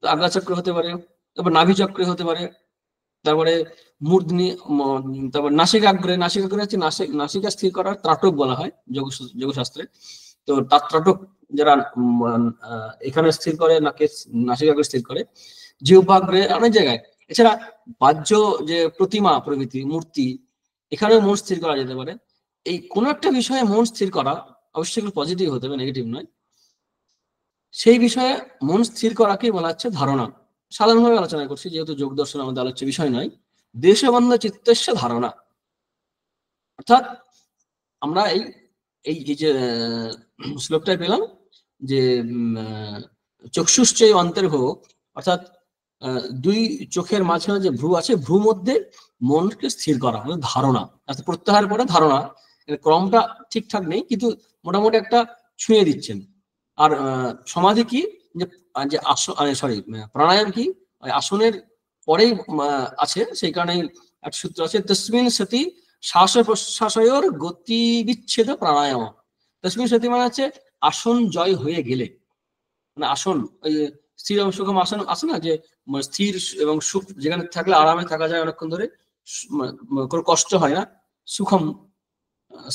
A: আজ্ঞাচক্র হতে পারে, তারপর নাভিচক্রে হতে পারে, তারপরে মূর্ধনি, তারপর নাসিকাগ্রে, নাসিকাগ্রে হচ্ছে নাসিকা স্থির করার ত্রাটক বলা হয় যোগশাস্ত্রে। তো তার ত্রাটক যারা এখানে স্থির করে, নাকে নাসিকাগ্রে স্থির করে, জিহ্বাগ্রে, অনেক জায়গায়। এছাড়া বাহ্য যে প্রতিমা প্রভৃতি মূর্তি, এখানেও মন স্থির করা যেতে পারে। এই কোন একটা বিষয়ে মন স্থির করা অবশ্যই পজিটিভ হতে হবে, নেগেটিভ নয়। সেই বিষয়ে মন স্থির করাকেই বলা হচ্ছে ধারণা। সাধারণভাবে আলোচনা করছি, যেহেতু যোগ দর্শন আমাদের আলোচ্য বিষয় নয়। দেশবন্ধ চিত্তস্য ধারণা, অর্থাৎ আমরা এই এই যে শ্লোকটায় পেলাম যে চক্ষুশ্চ অন্তর্ভুব, অর্থাৎ দুই চোখের মাঝখানে যে ভ্রু আছে, ভ্রু মধ্যে মনকে স্থির করা, মানে ধারণা। অর্থাৎ প্রত্যাহার পরে ধারণা, ক্রমটা ঠিকঠাক নেই, কিন্তু মোটামুটি একটা ছুঁয়ে দিচ্ছেন। আর সমাধি কি? যে আসন, সরি, প্রাণায়াম কি? আসনের পরেই আছে, সেই কারণেই একটা সূত্র আছে, তস্মিন সতি শ্বাস প্রশ্বাসয়োর গতি বিচ্ছেদ প্রাণায়াম। তস্মিন সতি মানে হচ্ছে আসন জয় হয়ে গেলে, মানে আসন, ওই স্থির এবং সুখম আসন আছে না, যে স্থির এবং সুখ যেখানে থাকলে আরামে থাকা যায় অনেকক্ষণ ধরে, কোনো কষ্ট হয় না, সুখম,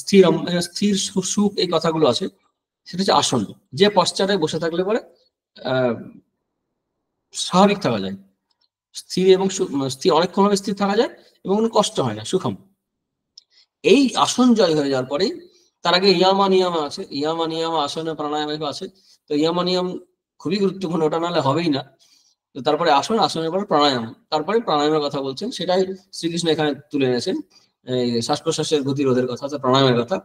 A: স্থির, স্থির সুখ, এই কথাগুলো আছে। সেটা হচ্ছে আসন, যে পশ্চারে বসে থাকলে পরে স্বাভাবিক থাকা যায়, স্থির এবং স্থির, অনেকক্ষণ স্থির থাকা যায় এবং কোনো কষ্ট হয় না, সুখম। এই আসন জয় হয়ে যাওয়ার পরেই, তার আগে ইয়ামা নিয়ম আছে, ইয়ামা নিয়ম আসনে প্রাণায়াম আছে। তো ইয়ামা নিয়ম খুবই গুরুত্বপূর্ণ, ওটা নাহলে হবেই না। তো তারপরে আসন, আসনের পরে প্রাণায়াম, তারপরে প্রাণায়ামের কথা বলছেন, সেটাই শ্রীকৃষ্ণ এখানে তুলে এনেছেন, এই শ্বাস প্রশ্বাসের গতিরোধের কথা, অর্থাৎ প্রাণায়ামের কথা,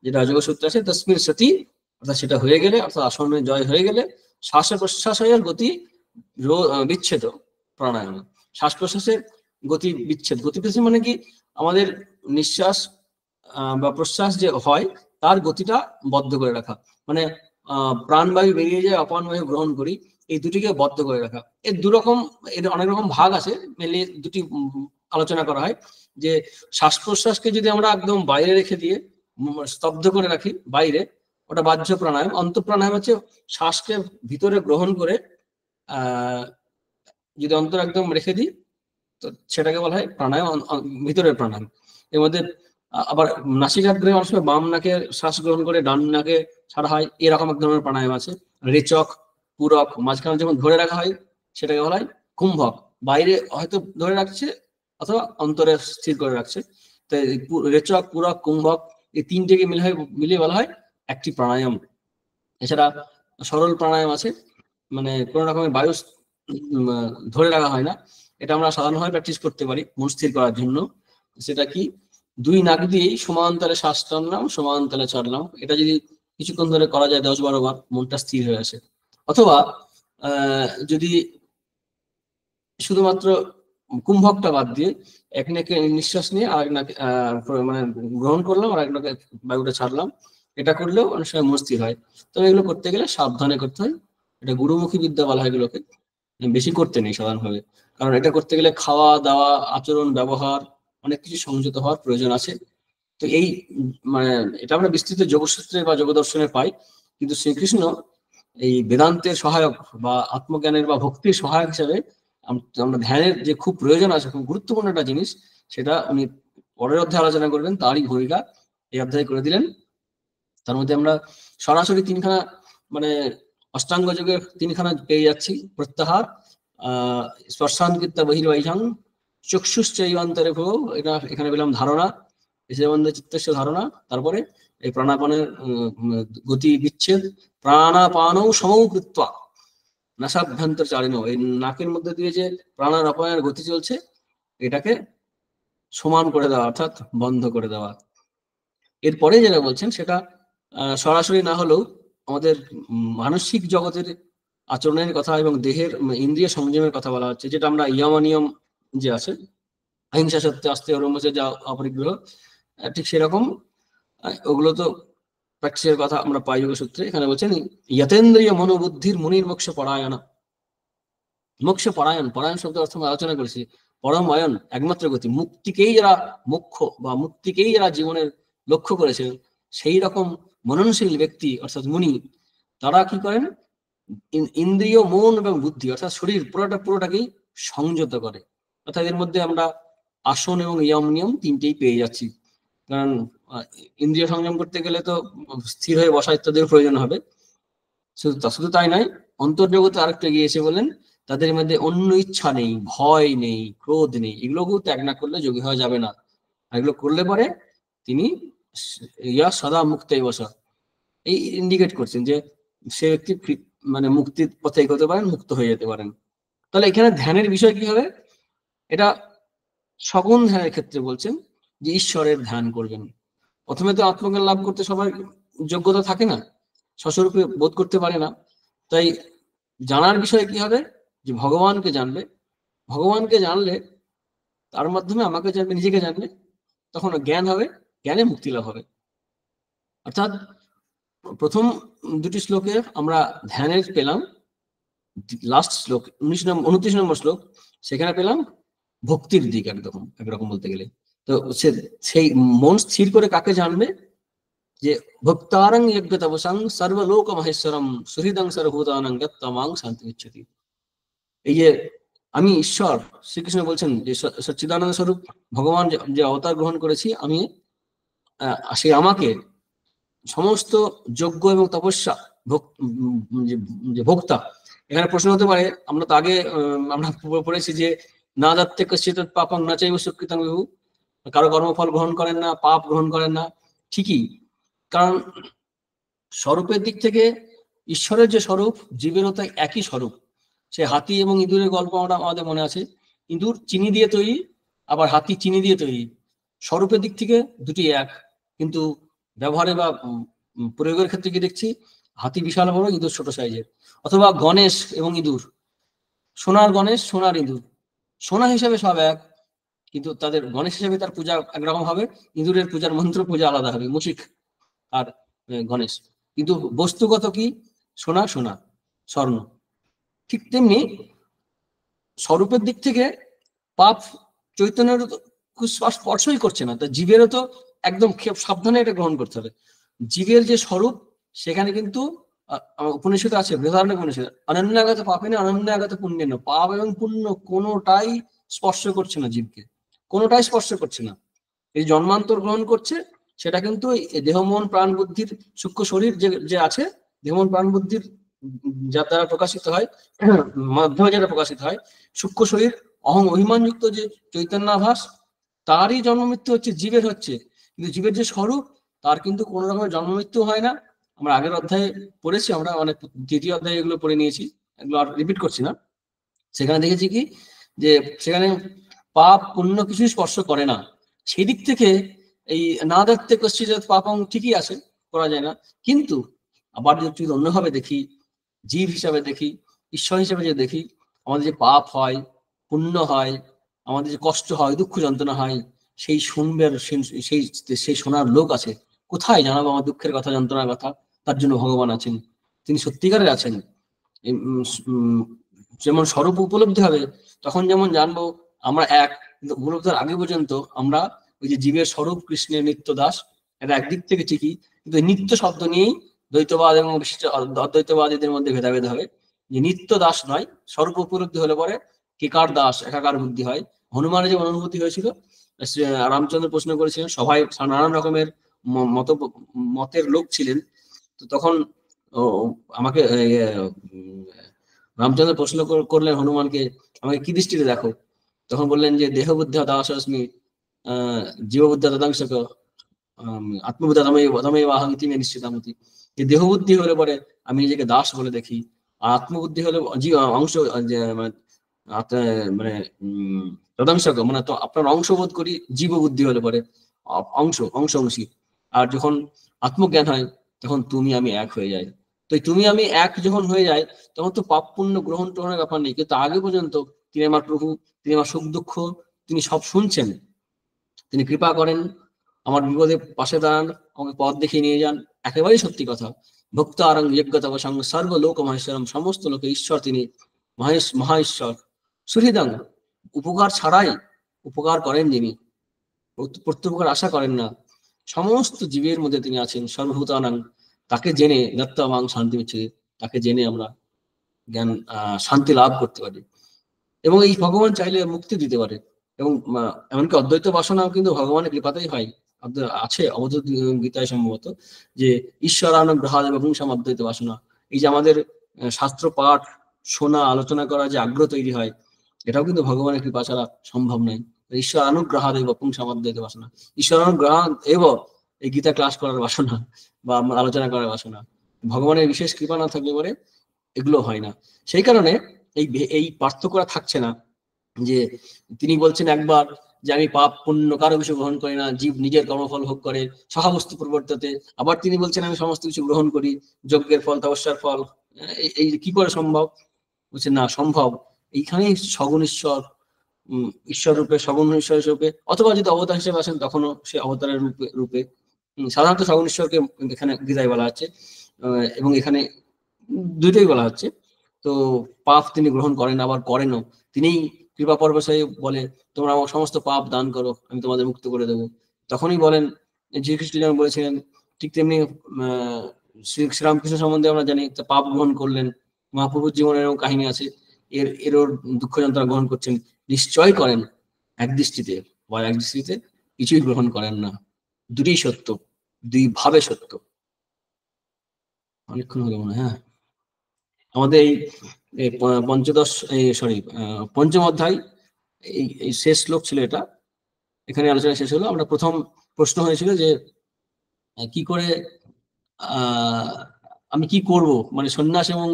A: যেটা যোগসূত্রে আছে। তস্মিন সতি, অর্থাৎ সেটা হয়ে গেলে, অর্থাৎ আসনে জয় হয়ে গেলে, শ্বাস প্রশ্বাসের গতি বিচ্ছেদ প্রাণায়াম। শ্বাস প্রশ্বাসের গতি বিচ্ছেদ, গতি বিচ্ছেদ মানে কি? আমাদের নিঃশ্বাস বা প্রশ্বাস যে হয়, তার গতিটা বদ্ধ করে রাখা, মানে প্রাণবায়ু বেরিয়ে যায়, অপানবায়ু গ্রহণ করি, এই দুটিকে বদ্ধ করে রাখা। এর দুরকম, এর অনেক রকম ভাগ আছে, মেনলি দুটি আলোচনা করা হয়। যে শ্বাস প্রশ্বাসকে যদি আমরা একদম বাইরে রেখে দিয়ে স্তব্ধ করে রাখি বাইরে, ওটা বাহ্য প্রাণায়াম। অন্তঃপ্রাণায়াম হচ্ছে শ্বাসকে ভিতরে গ্রহণ করে যদি অন্তর একদম রেখে দিই, তো সেটাকে বলা হয় প্রাণায়াম, ভিতরের প্রাণায়াম। এর মধ্যে আবার নাসিকাগ্রে অনেক সময় বাম নাকে শ্বাস গ্রহণ করে ডান নাকে ছাড়া হয়, এরকম এক ধরনের প্রাণায়াম আছে। রেচক, পূরক, মাঝখানে যখন ধরে রাখা হয় সেটাকে বলা হয় কুম্ভক, বাইরে হয়তো ধরে রাখছে অথবা অন্তরে স্থির করে রাখছে। তো রেচক, পূরক, কুম্ভক, এই তিনটেকে মিলিয়ে বলা হয় একটি প্রাণায়াম। এছাড়া সরল প্রাণায়াম আছে, মানে কোন রকমের বায়ু ধরে রাখা হয় না, এটা আমরা সাধারণভাবে প্র্যাকটিস করতে পারি মন স্থির করার জন্য। সেটা কি? দুই নাক দিয়েই সমান্তরে শ্বাস টানলাম, সমান্তরে ছাড়লাম, এটা যদি কিছুক্ষণ ধরে করা যায় 10-12 বার, মনটা স্থির হয়ে আসে। অথবা যদি শুধুমাত্র কুম্ভকটা বাদ দিয়ে এক নাকে নিঃশ্বাস নিয়ে আরেক নাকে মানে গ্রহণ করলাম, আর এক নাকে বায়ুটা ছাড়লাম, এটা করলেও অনেক সময় মন স্থির হয়। তবে এগুলো করতে গেলে সাবধানে করতে হয়, এটা গুরুমুখী বিদ্যা বলা হয় এগুলোকে, বেশি করতে নেই সাধারণভাবে। কারণ এটা করতে গেলে খাওয়া দাওয়া, আচরণ, ব্যবহার, অনেক কিছু সংযত হওয়ার প্রয়োজন আছে। তো এই মানে এটা আমরা বিস্তৃত যোগসূত্রে বা যোগদর্শনে পাই, কিন্তু শ্রীকৃষ্ণ এই বেদান্তের সহায়ক বা আত্মজ্ঞানের বা ভক্তির সহায়ক হিসেবে আমরা ধ্যানের যে খুব প্রয়োজন আছে, খুব গুরুত্বপূর্ণ একটা জিনিস, সেটা উনি পরের অধ্যায়ে আলোচনা করবেন, তারই ভূমিকা এই অধ্যায়ে করে দিলেন। তার মধ্যে আমরা সরাসরি তিনখানা, মানে অষ্টাঙ্গ যোগের তিনখানা পেয়ে যাচ্ছি। প্রত্যাহার, স্পর্শান্বিতা বহির্বাহ্যাং, চক্ষুশ্চৈবান্তরে ভো, এটা এখানে পেলাম ধারণা, দেশবন্ধ চিত্তস্য ধারণা। তারপরে এই প্রাণাপানের গতি বিচ্ছেদ, প্রাণাপানও সমৌ কৃত্বা নাসাভ্যন্তর চালিনো, এই নাকের মধ্যে দিয়ে যে প্রাণাপানের গতি চলছে, এটাকে সমান করে দেওয়া, অর্থাৎ বন্ধ করে দেওয়া। এরপরে যেটা বলছেন সেটা সরাসরি না হলেও আমাদের মানসিক জগতের আচরণের কথা এবং দেহের ইন্দ্রিয় সংযমের কথা বলা হচ্ছে, যেটা আমরা ইয়ম যে আছে, অহিংসা সত্য আস্তে রমসে যা অপরিগ্রহ, ঠিক সেরকম ওগুলো তো প্র্যাকটিসের কথা আমরা পাই যোগ সূত্রে। এখানে বলছেন যতেন্দ্রিয় মনোবুদ্ধির মুনির মোক্ষ পরায়ণ। মোক্ষ পরায়ণ, পরায়ণ শব্দ অর্থ আমরা আলোচনা করেছি। পরমায়ণ, একমাত্র গতি, মুক্তিকেই যারা মুখ্য বা মুক্তিকেই যারা জীবনের লক্ষ্য করেছেন, সেই রকম মননশীল ব্যক্তি অর্থাৎ মুনি, তারা কি করেন, ইন্দ্রিয়, মন এবং বুদ্ধি অর্থাৎ শরীর পুরোটাকেই সংযত করে। অর্থাৎ এর মধ্যে আমরা আসন এবং ইয়ম নিয়ম তিনটেই পেয়ে যাচ্ছি। কারণ ইন্দ্রিয় সংযম করতে গেলে তো স্থির হয়ে বসা ইত্যাদির প্রয়োজন হবে। শুধু তাই নয়, অন্তর্জগতে আরেকটু এগিয়ে এসে বলেন তাদের মধ্যে অন্য ইচ্ছা নেই, ভয় নেই, ক্রোধ নেই। এগুলোকেও ত্যাগ না করলে যোগী হওয়া যাবে না। আর এগুলো করলে পরে তিনি সদা মুক্ত বসা, এই ইন্ডিকেট করছেন যে সে ব্যক্তি মানে মুক্তির পথে এগোতে পারেন, মুক্ত হয়ে যেতে পারেন। তাহলে এখানে ধ্যানের বিষয় কি হবে? এটা সগুণ ধ্যানের ক্ষেত্রে বলছেন যে ঈশ্বরের ধ্যান করবেন। প্রথমে তো আত্মজ্ঞান লাভ করতে সবার যোগ্যতা থাকে না, স্বস্বরূপে বোধ করতে পারে না। তাই জানার বিষয় কি হবে, যে ভগবানকে জানবে। ভগবানকে জানলে তার মাধ্যমে আমাকে জানবে, নিজেকে জানবে, তখন জ্ঞান হবে, জ্ঞানে মুক্তি লাভ হবে। অর্থাৎ প্রথম দুটি শ্লোকে আমরা ধ্যানের পেলাম, লাস্ট শ্লোক 29 নম্বর শ্লোক, সেখানে পেলাম ভক্তির দিক একরকম বলতে গেলে। তো সেই মন স্থির করে কাকে জানবে, যে ভক্তারং যজ্ঞতপসাং সর্বলোক মহেশ্বরম সুহৃদং সর্বভূতানাং যত্তমাং শান্তি ইচ্ছতি। এই যে আমি ঈশ্বর, শ্রীকৃষ্ণ বলছেন যে সচ্চিদানন্দ স্বরূপ ভগবান যে অবতার গ্রহণ করেছি আমি, সে আমাকে সমস্ত যজ্ঞ এবং তপস্যা যে ভোক্তা। এখানে প্রশ্ন হতে পারে, আমরা তো আগে আমরা পড়েছি যে না যাতে কশ্চিৎ পাপং না চাইব সুকৃতং বিভু, কারো কর্মফল গ্রহণ করেন না, পাপ গ্রহণ করেন না। ঠিকই, কারণ স্বরূপের দিক থেকে ঈশ্বরের যে স্বরূপ, জীবেরও তাই একই স্বরূপ। সে হাতি এবং ইঁদুরের গল্প আমাদের মনে আছে। ইঁদুর চিনি দিয়ে তৈরি, আবার হাতি চিনি দিয়ে তৈরি। স্বরূপের দিক থেকে দুটি এক, কিন্তু ব্যবহারে বা প্রয়োগের ক্ষেত্রে কি দেখছি, হাতি বিশাল বড়, ইঁদুর ছোট সাইজের। অথবা গণেশ এবং ইঁদুর, সোনার গণেশ, সোনার ইঁদুর, সোনা হিসাবে সব এক, কিন্তু তাদের গণেশ হিসাবে তার পূজা একরকম হবে, ইঁদুরের পূজার মন্ত্র পূজা আলাদা হবে, মুশিক আর গণেশ। কিন্তু বস্তুগত কি, সোনা সোনা, স্বর্ণ। ঠিক তেমনি স্বরূপের দিক থেকে পাপ চৈতন্যের স্পর্শই করছে না, তা জীবেরও তো একদম সাবধানে এটা গ্রহণ করতে হবে। জীবের যে স্বরূপ, সেখানে কিন্তু উপনিষদ আছে, বৃহদারণ্যক উপনিষদ, অনন্যাগত পাপেন অনন্যাগত পুণ্যেন, পাপ এবং পুণ্য কোনোটাই স্পর্শ করছে না জীবকে, কোনোটাই স্পর্শ করছে না। এই জন্মান্তর গ্রহণ করছে, সেটা কিন্তু দেহ মন প্রাণ বুদ্ধির সূক্ষ্ম শরীর যে আছে, দেহ মন প্রাণ বুদ্ধির যার দ্বারা প্রকাশিত হয়, মাধ্যমে যেটা প্রকাশিত হয়, সূক্ষ্ম শরীর অহং অভিমানযুক্ত যে চৈতন্যাভাস, তারই জন্ম মৃত্যু হচ্ছে, জীবের হচ্ছে। কিন্তু জীবের যে স্বরূপ, তার কিন্তু কোনো রকমের জন্ম মৃত্যু হয় না। আমরা আগের অধ্যায়ে পড়েছি, আমরা অনেক দ্বিতীয় অধ্যায়ে এগুলো পড়ে নিয়েছি, এগুলো আর রিপিট করছি না। সেখানে দেখেছি কি, যে সেখানে পাপ পুণ্য কিছুই স্পর্শ করে না। সেই দিক থেকে এই না দেখতে কশ্চিৎ পাপং ঠিকই আছে, করা যায় না। কিন্তু আবার যদি অন্যভাবে দেখি, জীব হিসাবে দেখি, ঈশ্বর হিসাবে যে দেখি, আমাদের যে পাপ হয়, পুণ্য হয়, আমাদের যে কষ্ট হয়, দুঃখ যন্ত্রণা হয়, সেই শুনবার সেই শোনার লোক আছে। কোথায় জানাবো আমার দুঃখের কথা, যন্ত্রণার কথা? তার জন্য ভগবান আছেন, তিনি সত্যিকারের আছেন। যেমন স্বরূপ উপলব্ধি হবে, তখন যেমন জানবো আমরা এক, কিন্তু উপলব্ধির আগে পর্যন্ত আমরা ওই যে জীবের স্বরূপ কৃষ্ণের নিত্য দাস, এটা একদিক থেকে ঠিকই, কিন্তু নিত্য শব্দ নিয়েই দ্বৈতবাদ এবং অদ্বৈতবাদীদের মধ্যে ভেদাভেদ হবে। যে নিত্য দাস নয়, স্বরূপ উপলব্ধি হলে পরে কেকার দাস, একাকার বুদ্ধি হয়। হনুমানের যে অনুভূতি হয়েছিল, রামচন্দ্র প্রশ্ন করেছিলেন, সবাই নানান রকমের মতের লোক ছিলেন, তো তখন আমাকে রামচন্দ্র প্রশ্ন করলেন হনুমানকে, আমাকে কি দৃষ্টিতে দেখো? তখন বললেন যে দেহ বুদ্ধি দাস অস্মি, জীববুদ্ধি তদাংশ, আত্মবুদ্ধা তমে আহং ইতি মে নিশ্চিতামতি। যে দেহ বুদ্ধি হলে পরে আমি নিজেকে দাস বলে দেখি, আর আত্মবুদ্ধি হলে অংশ, মানে তদাংশক মানে তো আপনার অংশবোধ করি, জীব বুদ্ধি হলে পরে অংশী। আর যখন আত্মজ্ঞান হয়, তখন তুমি আমি এক হয়ে যাই। তো এই তুমি আমি এক যখন হয়ে যায় তখন তো পাপ পুণ্য গ্রহণ গ্রহণের ব্যাপার নেই, কিন্তু আগে পর্যন্ত তিনি আমার প্রভু, তিনি আমার সুখ দুঃখ, তিনি সব শুনছেন, তিনি কৃপা করেন, আমার বিপদে পাশে দাঁড়ান, আমাকে পথ দেখিয়ে নিয়ে যান। একেবারেই সত্যি কথা। ভক্ত আরং যজ্ঞতা সঙ্গ সর্বলোক মহেশ্বরম, সমস্ত লোকে ঈশ্বর তিনি, মহা ঈশ্বর। সুহৃদং, উপকার ছাড়াই উপকার করেন যিনি, প্রত্যুপকার আশা করেন না, সমস্ত জীবের মধ্যে তিনি আছেন। সর্বভূতানাং, তাকে জেনে দত্তমাং শান্তি হচ্ছে, তাকে জেনে আমরা জ্ঞান শান্তি লাভ করতে পারি। এবং এই ভগবান চাইলে মুক্তি দিতে পারে। এবং এমনকি অদ্বৈত বাসনাও কিন্তু ভগবানের কৃপাতেই হয়, আছে অবধূত গীতায় সম্ভবত, যে ঈশ্বরানুগ্রহাদ এবং অদ্বৈত বাসনা। এই যে আমাদের শাস্ত্র পাঠ শোনা আলোচনা করার যে আগ্রহ তৈরি হয়, এটাও কিন্তু ভগবানের কৃপা ছাড়া সম্ভব নয়। ঈশ্বর অনুগ্রহাদ এবং অদ্বৈত বাসনা, ঈশ্বর অনুগ্রহাদ এবং এই গীতা ক্লাস করার বাসনা বা আলোচনা করার বাসনা, ভগবানের বিশেষ কৃপা না থাকলে পরে এগুলো হয় না। সেই কারণে এই পার্থক্যটা থাকছে না যে তিনি বলছেন একবার যে আমি পাপ পুণ্য কারো কিছু গ্রহণ করি না, জীব নিজের কর্মফল ভোগ করে সহাবস্তু পরিবর্ততে, আবার তিনি বলছেন আমি সমস্ত কিছু গ্রহণ করি, যজ্ঞের ফল তপস্যার ফল। এই কি করে সম্ভব? বলছেন না, সম্ভব। এইখানেই সগুণ ঈশ্বর, ঈশ্বর রূপে, সগুণ ঈশ্বর রূপে, অথবা যদি অবতার হিসেবে আসেন তখনও সে অবতারের রূপে। সাধারণত সগুণ ঈশ্বরকে এখানে গীতায় বলা হচ্ছে, এবং এখানে দুইটাই বলা হচ্ছে। তো পাপ তিনি গ্রহণ করেন, আবার করেনও। তিনি কৃপা পরবশায়ী বলে তোমরা আমার সমস্ত পাপ দান করো, আমি তোমাদের মুক্ত করে দেবো। তখনই বলেন, শ্রীকৃষ্ণ যেমন বলেছিলেন ঠিক তেমনি শ্রীরামকৃষ্ণ সম্বন্ধে আমরা জানি, পাপ গ্রহণ করলেন। মহাপ্রভুর জীবনের কাহিনী আছে, এরও দুঃখ যন্ত্রণা গ্রহণ করছেন, নিশ্চয় করেন এক দৃষ্টিতে, বা এক দৃষ্টিতে কিছুই গ্রহণ করেন না। দুটি সত্য, দুই ভাবে সত্য। অনেকক্ষণ হলো মনে হয়। হ্যাঁ, আমাদের এই পঞ্চদশ পঞ্চম অধ্যায় এই শেষ শ্লোক ছিল এটা, এখানে আলোচনা শেষ হলো। আমরা প্রথম প্রশ্ন হয়েছিল যে কি করে আমি কি করব, মানে সন্ন্যাস এবং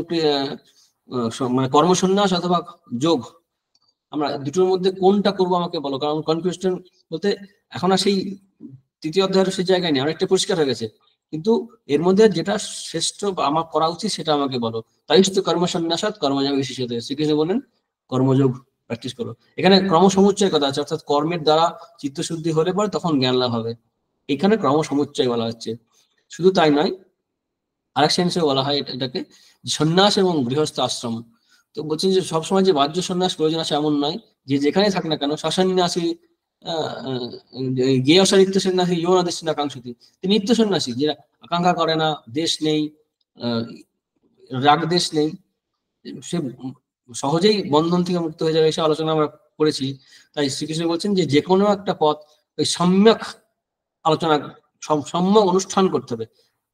A: মানে কর্মসন্ন্যাস অথবা যোগ, আমরা দুটোর মধ্যে কোনটা করবো আমাকে বলো। কারণ কনফিউশন বলতে এখন আর সেই তৃতীয় অধ্যায়ের সেই জায়গায় নেই, অনেকটা পরিষ্কার হয়ে গেছে। কিন্তু এর মধ্যে যেটা শ্রেষ্ঠ আমার করা উচিত সেটা আমাকে বলো। তাই তো কর্মসন্ন্যাসাৎ কর্মযোগ বিশেষত, শ্রীকৃষ্ণ বলেন কর্মযোগ প্র্যাকটিস করো। এখানে ক্রমসমুচ্চয় কথা আছে, অর্থাৎ কর্মের দ্বারা চিত্তশুদ্ধি হলে পরে তখন জ্ঞান লাভ হবে। এখানে ক্রমসমুচ্চয় বলা হচ্ছে। শুধু তাই নয়, আরেক সেন্সে বলা হয় এটাকে সন্ন্যাস এবং গৃহস্থ আশ্রম। তো বলছেন যে সবসময় যে বাহ্য সন্ন্যাস প্রয়োজন আছে এমন নয়, যে যেখানে থাক না কেন সন্ন্যাসী গেয়সা নিত্য সন্ন্যাসী ইয়নাদেশ আকাঙ্ক্ষী, তিনি নিত্য সন্ন্যাসী, যে আকাঙ্ক্ষা করে না, দেশ নেই, রাগ দেশ নেই, সে সহজেই বন্ধন থেকে মুক্ত হয়ে যাবে। এসে আলোচনা আমরা করেছি। তাই শ্রীকৃষ্ণ বলছেন যে যে কোনো একটা পথ ওই সম্যক আলোচনা, সম্যক অনুষ্ঠান করতে হবে।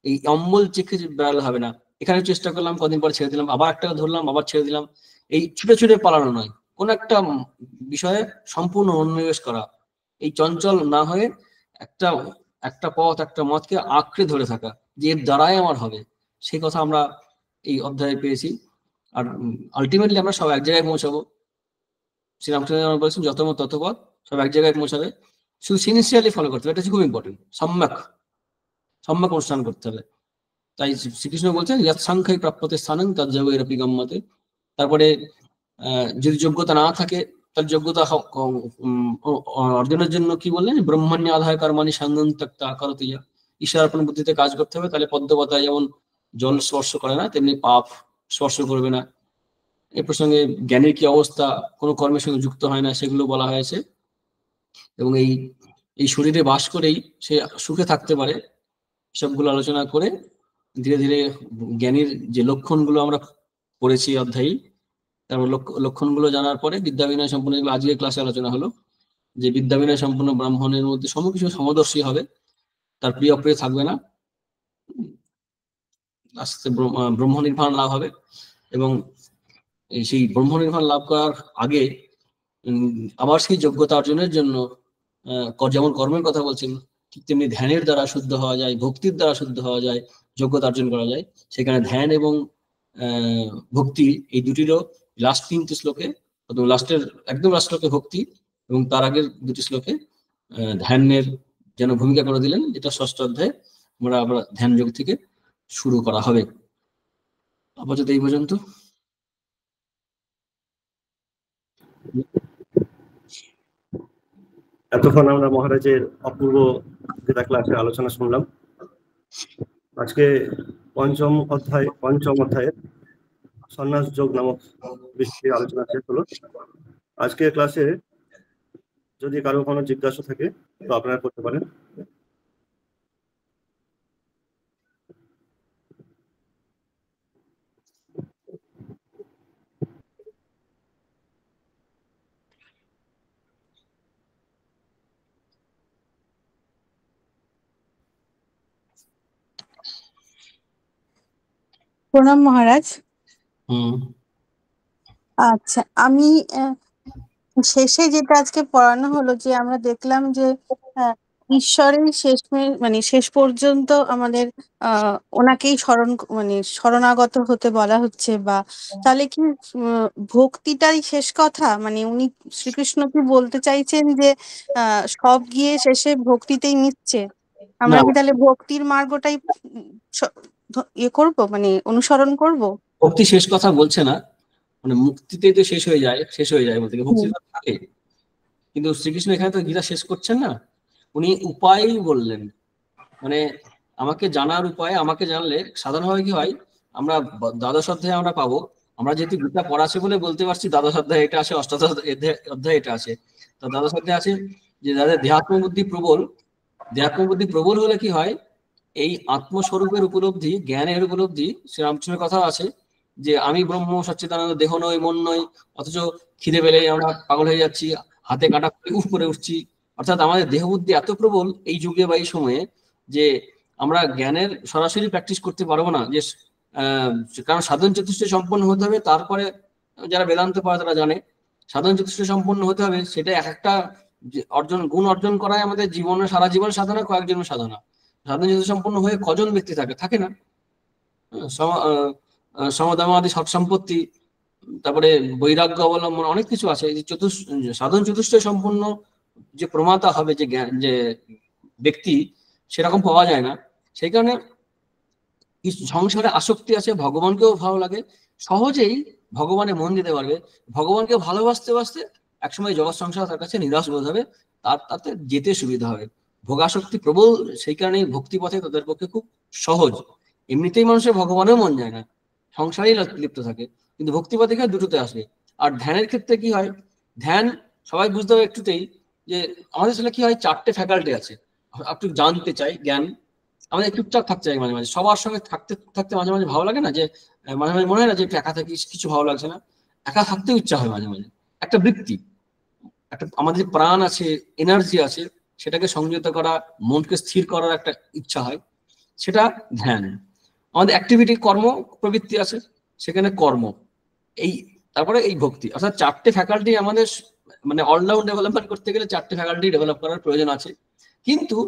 A: এই অম্বল চেখে বেড়ালে হবে না। এখানে চেষ্টা করলাম, কদিন পর ছেড়ে দিলাম, আবার একটা ধরলাম, আবার ছেড়ে দিলাম। এই ছুটে ছুটে পালানো নয়, কোন একটা বিষয়ে সম্পূর্ণ মনোনিবেশ করা। এই চঞ্চল না হয়ে একটা একটা পথ, একটা মতকে আঁকড়ে ধরে থাকা, যে এর দ্বারাই আমার হবে, সেই কথা আমরা এই অধ্যায়ে পেয়েছি। আর আলটিমেটলি আমরা সব এক জায়গায় পৌঁছাবো। শ্রীরামচন্দ্র বলেছেন যত মত তত পথ, সব এক জায়গায় পৌঁছাবে। শুধু সিনসিয়ারলি ফলো করতে হবে, এটা হচ্ছে খুব ইম্পর্টেন্ট। সম্যক অনুষ্ঠান করতে হবে। তাই শ্রীকৃষ্ণ বলছেন সংখ্যাই প্রাপ্যতে স্থানং তজ্জবেরপি গম্যতে। তারপরে যদি যোগ্যতা না থাকে, তার যোগ্যতা অর্জনের জন্য কি বললেন, ব্রহ্মণ্য আধায় কর্মাণি সঙ্গং ত্যক্তা করতি যা, ঈশ্বরার্পণ বুদ্ধিতে কাজ করতে হবে। তাহলে পদ্মপাতায় যেমন জল স্পর্শ করে না, তেমনি পাপ স্পর্শ করবে না। এ প্রসঙ্গে জ্ঞানের কি অবস্থা, কোনো কর্মের সঙ্গে যুক্ত হয় না, সেগুলো বলা হয়েছে। এবং এই শরীরে বাস করেই সে সুখে থাকতে পারে, সবগুলো আলোচনা করে ধীরে ধীরে জ্ঞানীর যে লক্ষণগুলো আমরা পড়েছি অধ্যায়ী, তারপর লক্ষণগুলো জানার পরে বিদ্যা বিনয় সম্পূর্ণ, আজকের ক্লাসে আলোচনা হলো যে বিদ্যা বিনয় সম্পূর্ণ ব্রাহ্মণের মধ্যে সমকিছু সমদর্শী হবে, তার প্রিয় অপ্রিয় থাকবে না, আস্তে ব্রহ্ম নির্বাণ লাভ হবে। এবং সেই ব্রহ্ম নির্বাণ লাভ করার আগে আবার সেই যোগ্যতা অর্জনের জন্য যেমন কর্মের কথা বলছেন, ঠিক তেমনি ধ্যানের দ্বারা শুদ্ধ হওয়া যায়, ভক্তির দ্বারা শুদ্ধ হওয়া যায়, যোগ্যতা অর্জন করা যায়। সেখানে ধ্যান এবং ভক্তি এই দুটিরও লাস্ট 3টি শ্লোকে, লাস্টের একদম লাস্ট শ্লোকে ভক্তি এবং তার আগের 2টি শ্লোকে ধ্যানের যেন ভূমিকা করে দিলেন, যেটা 6ষ্ঠ অধ্যায়ে আমরা ধ্যান যোগ থেকে শুরু করা হবে। আপাতত এই পর্যন্ত।
B: এতক্ষণ আমরা মহারাজের অপূর্ব গীতা ক্লাসে আলোচনা শুনলাম। আজকে পঞ্চম অধ্যায়ের সন্ন্যাস যোগ নামক বিষয়ে আলোচনা শেষ হলো। আজকের ক্লাসে যদি কারো কোনো জিজ্ঞাসা থাকে তো আপনারা করতে পারেন।
C: প্রণাম মহারাজ।
A: হুম।
C: আচ্ছা, আমি শেষে যেটা আজকে পড়ানো হলো, যে আমরা দেখলাম যে ঈশ্বরের মানে শেষ পর্যন্ত আমাদের ওনাকেই শরণাগত হতে বলা হচ্ছে, বা তাহলে কি ভক্তিটাই শেষ কথা? মানে উনি শ্রীকৃষ্ণ কি বলতে চাইছেন যে সব গিয়ে শেষে ভক্তিতেই মিশছে? আমরা কি তাহলে ভক্তির মার্গটাই ইয়ে করবো, মানে অনুসরণ করব?
A: ভক্তি শেষ কথা বলছে না, মানে মুক্তিতেই তো শেষ হয়ে যায় বলতে ভক্তি থাকে। কিন্তু শ্রীকৃষ্ণ এখানে তো গীতা শেষ করছেন না, উনি উপায় বললেন। মানে আমাকে জানার উপায়, আমাকে জানলে সাধারণভাবে কি হয়, আমরা দ্বাদশ অধ্যায়ে আমরা পাবো, আমরা যেহেতু গীতা পড়া আছে বলে বলতে পারছি দ্বাদশ অধ্যায় এটা আছে, অষ্টাদশ অধ্যায় এটা আছে। তো দ্বাদশ অধ্যায় আছে যে যাদের দেহাত্ম বুদ্ধি প্রবল হলে কি হয়, এই আত্মস্বরূপের উপলব্ধি, জ্ঞানের উপলব্ধি, শ্রীরামকৃষ্ণের কথা আছে যে আমি ব্রহ্ম সচ্চিদানন্দ, দেহ নই মন নই, অথচ খিদে পেলে আমরা পাগল হয়ে যাচ্ছি, হাতে কাটা উফ করে উঠছি। অর্থাৎ আমাদের দেহ বুদ্ধি এত প্রবল এই যুগে বা এই সময়ে যে আমরা জ্ঞানের সরাসরি প্র্যাকটিস করতে পারবো না। যে কারণ সাধন চতুষ্টয় সম্পন্ন হতে হবে, তারপরে যারা বেদান্ত পড়ে তারা জানে সাধন চতুষ্টয় সম্পন্ন হতে হবে। সেটা এক একটা গুণ অর্জন করাই আমাদের জীবনে, সারা জীবন সাধনা, কয়েকজনের সাধনা। সাধন চতুষ্টয় সম্পন্ন হয়ে কজন ব্যক্তি থাকে না। সমদমাদি সৎসম্পত্তি, তারপরে বৈরাগ্য অবলম্বন, অনেক কিছু আছে। সাধন চতুষ্টয় সম্পন্ন যে প্রমাতা হবে, যে জ্ঞান, যে ব্যক্তি, সেরকম পাওয়া যায় না। সেই কারণে সংসারে আসক্তি আছে, ভগবানকেও ভালো লাগে, সহজেই ভগবানে মন দিতে পারবে, ভগবানকে ভালোবাসতে বাসতে একসময় জগৎ সংসার তার কাছে নিরাশ বোধ হবে, তাতে যেতে সুবিধা হবে। ভোগাসক্তি প্রবল, সেই কারণেই ভক্তি পথে তাদের পক্ষে খুব সহজ। এমনিতেই মানুষের ভগবানেও মন যায় না, সংসারেই লিপ্ত থাকে, কিন্তু ভক্তি পথে দুটোতে আসবে। আর ধ্যানের ক্ষেত্রে কি হয়, ধ্যান সবাই বুঝতে হবে একটুতেই, যে আমাদের আসলে কি হয়, চারটে ফ্যাকাল্টি আছে। একটু জানতে চাই জ্ঞান, আমাদের চুপচাপ থাকতে চাই, মাঝে মাঝে সবার সঙ্গে থাকতে থাকতে মাঝে মাঝে ভালো লাগে না, যে মাঝে মাঝে মনে হয় না যে একটু একা থাকি, কিছু ভালো লাগছে না, একা থাকতেও ইচ্ছা হয় মাঝে মাঝে। একটা বৃত্তি, একটা আমাদের প্রাণ আছে, এনার্জি আছে, সেটাকে সংযত করা, মনকে স্থির করার একটা ইচ্ছা হয়, সেটা ধ্যান। আমাদের অ্যাক্টিভিটি, কর্ম প্রবৃত্তি আছে, সেখানে কর্ম। এই তারপরে এই ভক্তি, অর্থাৎ চারটে ফ্যাকাল্টি আমাদের, মানে অলরাউন্ড ডেভেলপমেন্ট করতে গেলে চারটে ফ্যাকাল্টি ডেভেলপ করার প্রয়োজন আছে। কিন্তু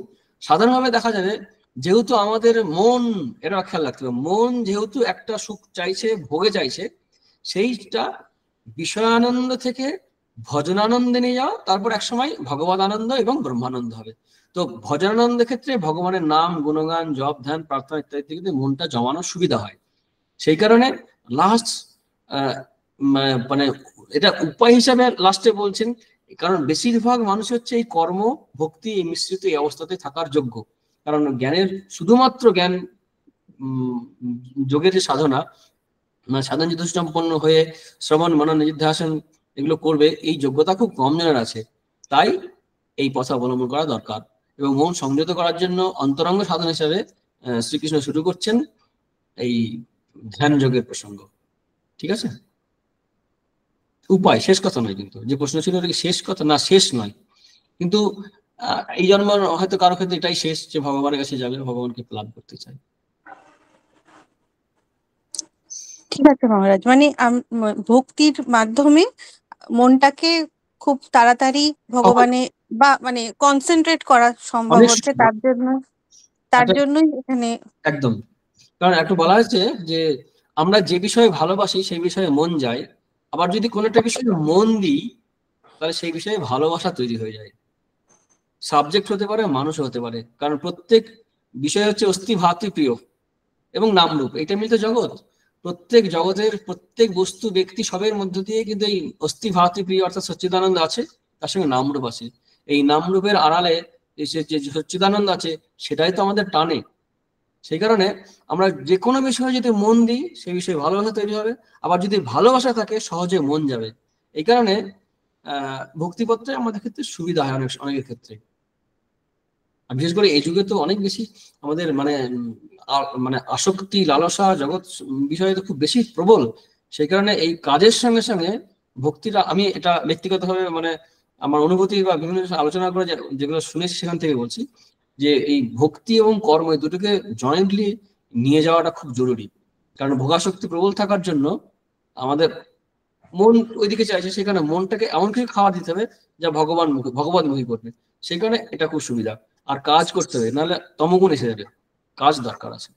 A: সাধারণভাবে দেখা যাবে, যেহেতু আমাদের মন, এটা খেয়াল রাখতে হবে, মন যেহেতু একটা সুখ চাইছে, ভোগে চাইছে, সেইটা বিষয়ানন্দ থেকে ভজনানন্দে নিয়ে যাওয়া, তারপর একসময় ভগবত আনন্দ এবং ব্রহ্মানন্দ হবে। তো ভজনানন্দের ক্ষেত্রে ভগবানের নাম, গুণগান, জপ, ধ্যান, প্রার্থনা ইত্যাদি থেকে মনটা জমানোর সুবিধা হয়। সেই কারণে লাস্ট মানে এটা উপায় হিসাবে লাস্টে বলছেন, কারণ বেশিরভাগ মানুষ হচ্ছে এই কর্ম ভক্তি এই মিশ্রিত এই অবস্থাতে থাকার যোগ্য। কারণ জ্ঞানের, শুধুমাত্র জ্ঞান যোগের যে সাধনা, সাধন চতুষ্ট সম্পন্ন হয়ে শ্রবণ মনন নিধিধ্যাসন এগুলো করবে, এই যোগ্যতা খুব কম জনের আছে। তাই এই পথ অবলম্বন করা দরকার। এবং মন সংযত করার জন্য অন্তরঙ্গ সাধন হিসাবে শ্রীকৃষ্ণ শুরু করছেন এই ধ্যান যোগের প্রসঙ্গ। ঠিক আছে, উপায় শেষ কথা নয়, কিন্তু যে প্রশ্ন ছিল শেষ কথা না, শেষ নয়, কিন্তু এই জন্ম হয়তো কারো ক্ষেত্রে এটাই শেষ, যে ভগবানের কাছে যাবে, ভগবানকে লাভ করতে চায়।
C: ঠিক আছে মহারাজ, মানে ভক্তির মাধ্যমে মনটাকে খুব তাড়াতাড়ি ভগবানে বা মানে কনসেন্ট্রেট করা সম্ভব হচ্ছে, তার জন্যই এখানে
A: একদম। কারণ একটু বলা হয়েছে যে আমরা যে বিষয়ে ভালোবাসি সেই বিষয়ে মন যায়, আবার যদি কোনো একটা বিষয়ে মন দিই তাহলে সেই বিষয়ে ভালোবাসা তৈরি হয়ে যায়। সাবজেক্ট হতে পারে, মানুষ হতে পারে, কারণ প্রত্যেক বিষয় হচ্ছে অস্থি ভাতৃপ্রিয়। এবং নামরূপ, এটা মিলিত জগৎ। প্রত্যেক জগতের প্রত্যেক বস্তু ব্যক্তি সবের মধ্য দিয়ে কিন্তু এই অস্থি ভাতি প্রিয় অর্থাৎ সচ্চিদানন্দ আছে, তার সঙ্গে নামরূপ আছে। এই নামরূপের আড়ালে যে সচ্চিদানন্দ আছে সেটাই তো আমাদের টানে। সেই কারণে আমরা যে কোনো বিষয়ে যদি মন দিই সেই বিষয়ে ভালোবাসা তৈরি হবে, আবার যদি ভালোবাসা থাকে সহজে মন যাবে। এই কারণে ভক্তিপত্রে আমাদের ক্ষেত্রে সুবিধা হয় অনেকের ক্ষেত্রে। আর বিশেষ করে এই যুগে তো অনেক বেশি আমাদের মানে আসক্তি লালসা জগৎ বিষয়ে তো খুব বেশি প্রবল। সেই কারণে এই কাজের সঙ্গে সঙ্গে ভক্তিটা, আমি এটা ব্যক্তিগতভাবে মানে আমার অনুভূতি বা বিভিন্ন আলোচনা করে যেগুলো শুনেছি সেখান থেকে বলছি যে এই ভক্তি এবং কর্ম এই দুটোকে জয়েন্টলি নিয়ে যাওয়াটা খুব জরুরি। কারণ ভোগাসক্তি প্রবল থাকার জন্য আমাদের মন ওইদিকে চাইছে, সেখানে মনটাকে এমন কিছু খাওয়া দিতে হবে যা ভগবানমুখী করবে। সেই কারণে এটা খুব সুবিধা। আর কাজ করতে হবে, নাহলে তমগুণ এসে যাবে। কাজ দরকার আছে,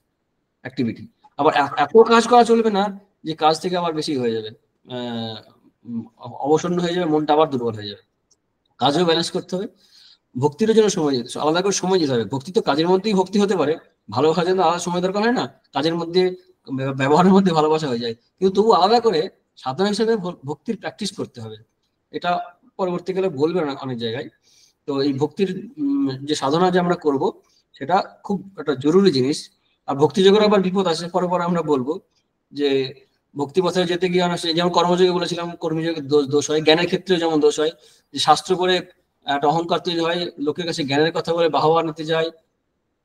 A: অ্যাক্টিভিটি। আবার এত কাজ করা চলবে না যে কাজ থেকে আবার বেশি হয়ে যাবে, অবসন্ন হয়ে যাবে, মনটা আবার দুর্বল হয়ে যাবে। কাজও ব্যালেন্স করতে হবে, ভক্তির জন্য সময় দিতে, আলাদা করে সময় দিতে হবে। ভক্তি তো কাজের মধ্যেই ভক্তি হতে পারে, ভালোবাসার জন্য আলাদা সময় দরকার হয় না, কাজের মধ্যে ব্যবহারের মধ্যে ভালোবাসা হয়ে যায়, কিন্তু তবু আলাদা করে সাধনা হিসেবে ভক্তির প্র্যাকটিস করতে হবে। এটা পরবর্তীকালে বলবে না অনেক জায়গায়। তো এই ভক্তির যে সাধনা যে আমরা করব সেটা খুব একটা জরুরি জিনিস। আর ভক্তি যোগের আবার বিপদ আছে, পরে পরে আমরা বলবো যে ভক্তি পথে যেতে গিয়ে অনেক, যেমন কর্মযোগে বলেছিলাম কর্মযোগের দোষ হয়, জ্ঞানের ক্ষেত্রেও যেমন দোষ হয়, যে শাস্ত্র পড়ে একটা অহংকার তৈরি হয়, লোকের কাছে জ্ঞানের কথা বলে বাহবা নিতে যায়,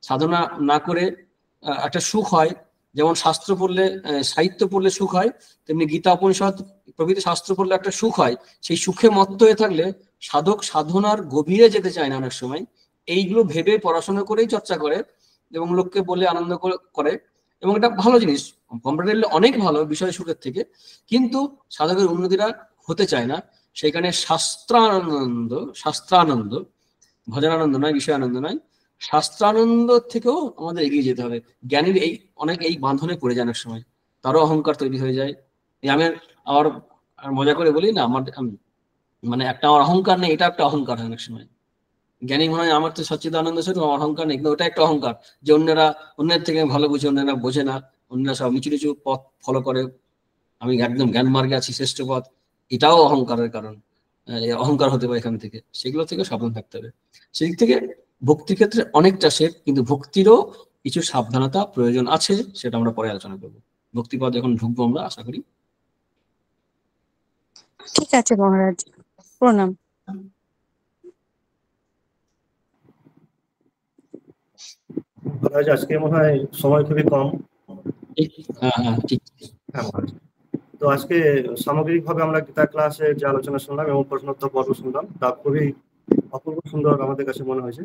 A: সাধনা না করে একটা সুখ হয়। যেমন শাস্ত্র পড়লে সাহিত্য পড়লে সুখ হয়, তেমনি গীতা উপনিষদ প্রভৃতি শাস্ত্র পড়লে একটা সুখ হয়। সেই সুখে মত্ত হয়ে থাকলে সাধক সাধনার গভীরে যেতে চায় না অনেক সময়। এইগুলো ভেবে পড়াশোনা করেই চর্চা করে এবং লোককে বলে আনন্দ করে, এবং এটা ভালো জিনিস, কম্পারেটিভলি অনেক ভালো বিষয় সুখের থেকে, কিন্তু সাধকের উন্নতিটা হতে চায় না। সেখানে শাস্ত্রানন্দ ভজনানন্দ নয়, বিষয়ানন্দ নয়, শাস্ত্রানন্দ থেকেও আমাদের এগিয়ে যেতে হবে। জ্ঞানীর অনেক এই বাঁধনে পড়ে যায় অনেক সময়, তারও অহংকার তৈরি হয়ে যায়। আমি আবার মজা করে বলি না, মানে একটা আমার অহংকার নেই, এটা একটা অহংকার হয় অনেক সময়। জ্ঞানী মনে হয় আমার তো সচ্চিদানন্দ স্বরূপ, আমার অহংকার নেই, কিন্তু ওটা একটা অহংকার যে অন্যের থেকে ভালো বুঝে, অন্যেরা বোঝে না, অন্যরা সব নিচু নিচু পথ ফলো করে, আমি একদম জ্ঞান মার্গে আছি, শ্রেষ্ঠ পথ। এটাও অহংকারের কারণ, অহংকার হতে পারে এখান থেকে। সেগুলো থেকে সাবধান থাকতে হবে। সেদিক থেকে ভক্তির ক্ষেত্রে অনেকটা শেখ, কিন্তু ভক্তিরও কিছু সাবধানতা প্রয়োজন আছে, সেটা আমরা পরে আলোচনা করবো। ভক্তিপদ যখন ঢুকবো আমরা, আশা করি।
C: ঠিক আছে মহারাজ, প্রণাম।
B: মহারাজ আজকে মনে হয় সময় খুবই কম।
A: হ্যাঁ ঠিক।
B: হ্যাঁ মহারাজ, তো আজকে সামগ্রিকভাবে আমরা গীতা ক্লাসে যে আলোচনা শুনলাম এবং প্রশ্নোত্তর পর্ব শুনলাম, তা খুবই অপূর্ব সুন্দর আমাদের কাছে মনে হয়েছে।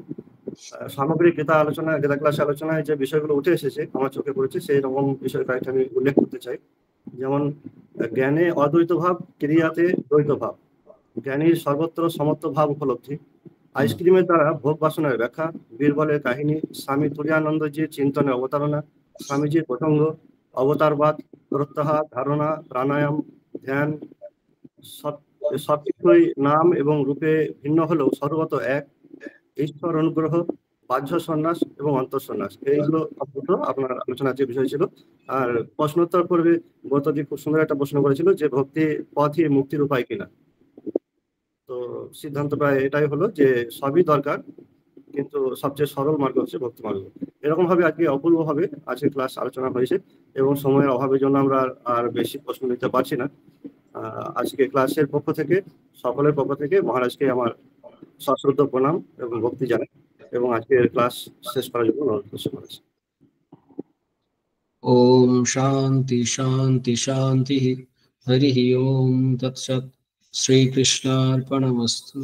B: সামগ্রিক গীতা ক্লাস আলোচনায় যে বিষয়গুলো উঠে এসেছে আমার চোখে পড়েছে, সেই রকম বিষয় কয়েকটা আমি উল্লেখ করতে চাই। যেমন জ্ঞানে অদ্বৈত ভাব, ক্রিয়াতে দ্বৈত ভাব, জ্ঞানীর সর্বত্র সমত্ব ভাব উপলব্ধি, আইসক্রিমের দ্বারা ভোগ বাসনার ব্যাখ্যা, বীরবলের কাহিনী, স্বামী তুরানন্দজির চিন্তনে অবতারণা, স্বামীজির প্রসঙ্গ, অবতারবাদ, প্রত্যাহার, ধারণা, প্রাণায়াম, ধ্যান, সবকিছুই নাম এবং রূপে ভিন্ন হলেও সর্বত এক, ঈশ্বর অনুগ্রহ, বাহ্য সন্ন্যাস এবং অন্তঃসন্ন্যাস, এইগুলো আপনার আলোচনার যে বিষয় ছিল। আর প্রশ্নোত্তর পর্বে গৌতমজি খুব সুন্দর একটা প্রশ্ন করেছিল যে ভক্তি পথই মুক্তির উপায় কিনা। তো সিদ্ধান্ত প্রায় এটাই হলো যে সবই দরকার, কিন্তু সবচেয়ে সরল মার্গ হচ্ছে ভক্তি মার্গ। এরকম ভাবে আজকে অপূর্ব ভাবে আজকে ক্লাস আলোচনা হয়েছে, এবং সময়ের অভাবের জন্য আমরা আর বেশি প্রশ্ন নিতে পারছি না। আজকে ক্লাসের পক্ষ থেকে, সকলের পক্ষ থেকে মহারাজকে আমার সশ্রদ্ধ প্রণাম এবং ভক্তি জানাই, এবং আজকের ক্লাস শেষ করার জন্য অনুরোধ করছি মহারাজ।
A: ওম শান্তি শান্তি শান্তি। হরি ওম তৎসৎ। শ্রীকৃষ্ণার্পণমস্তু।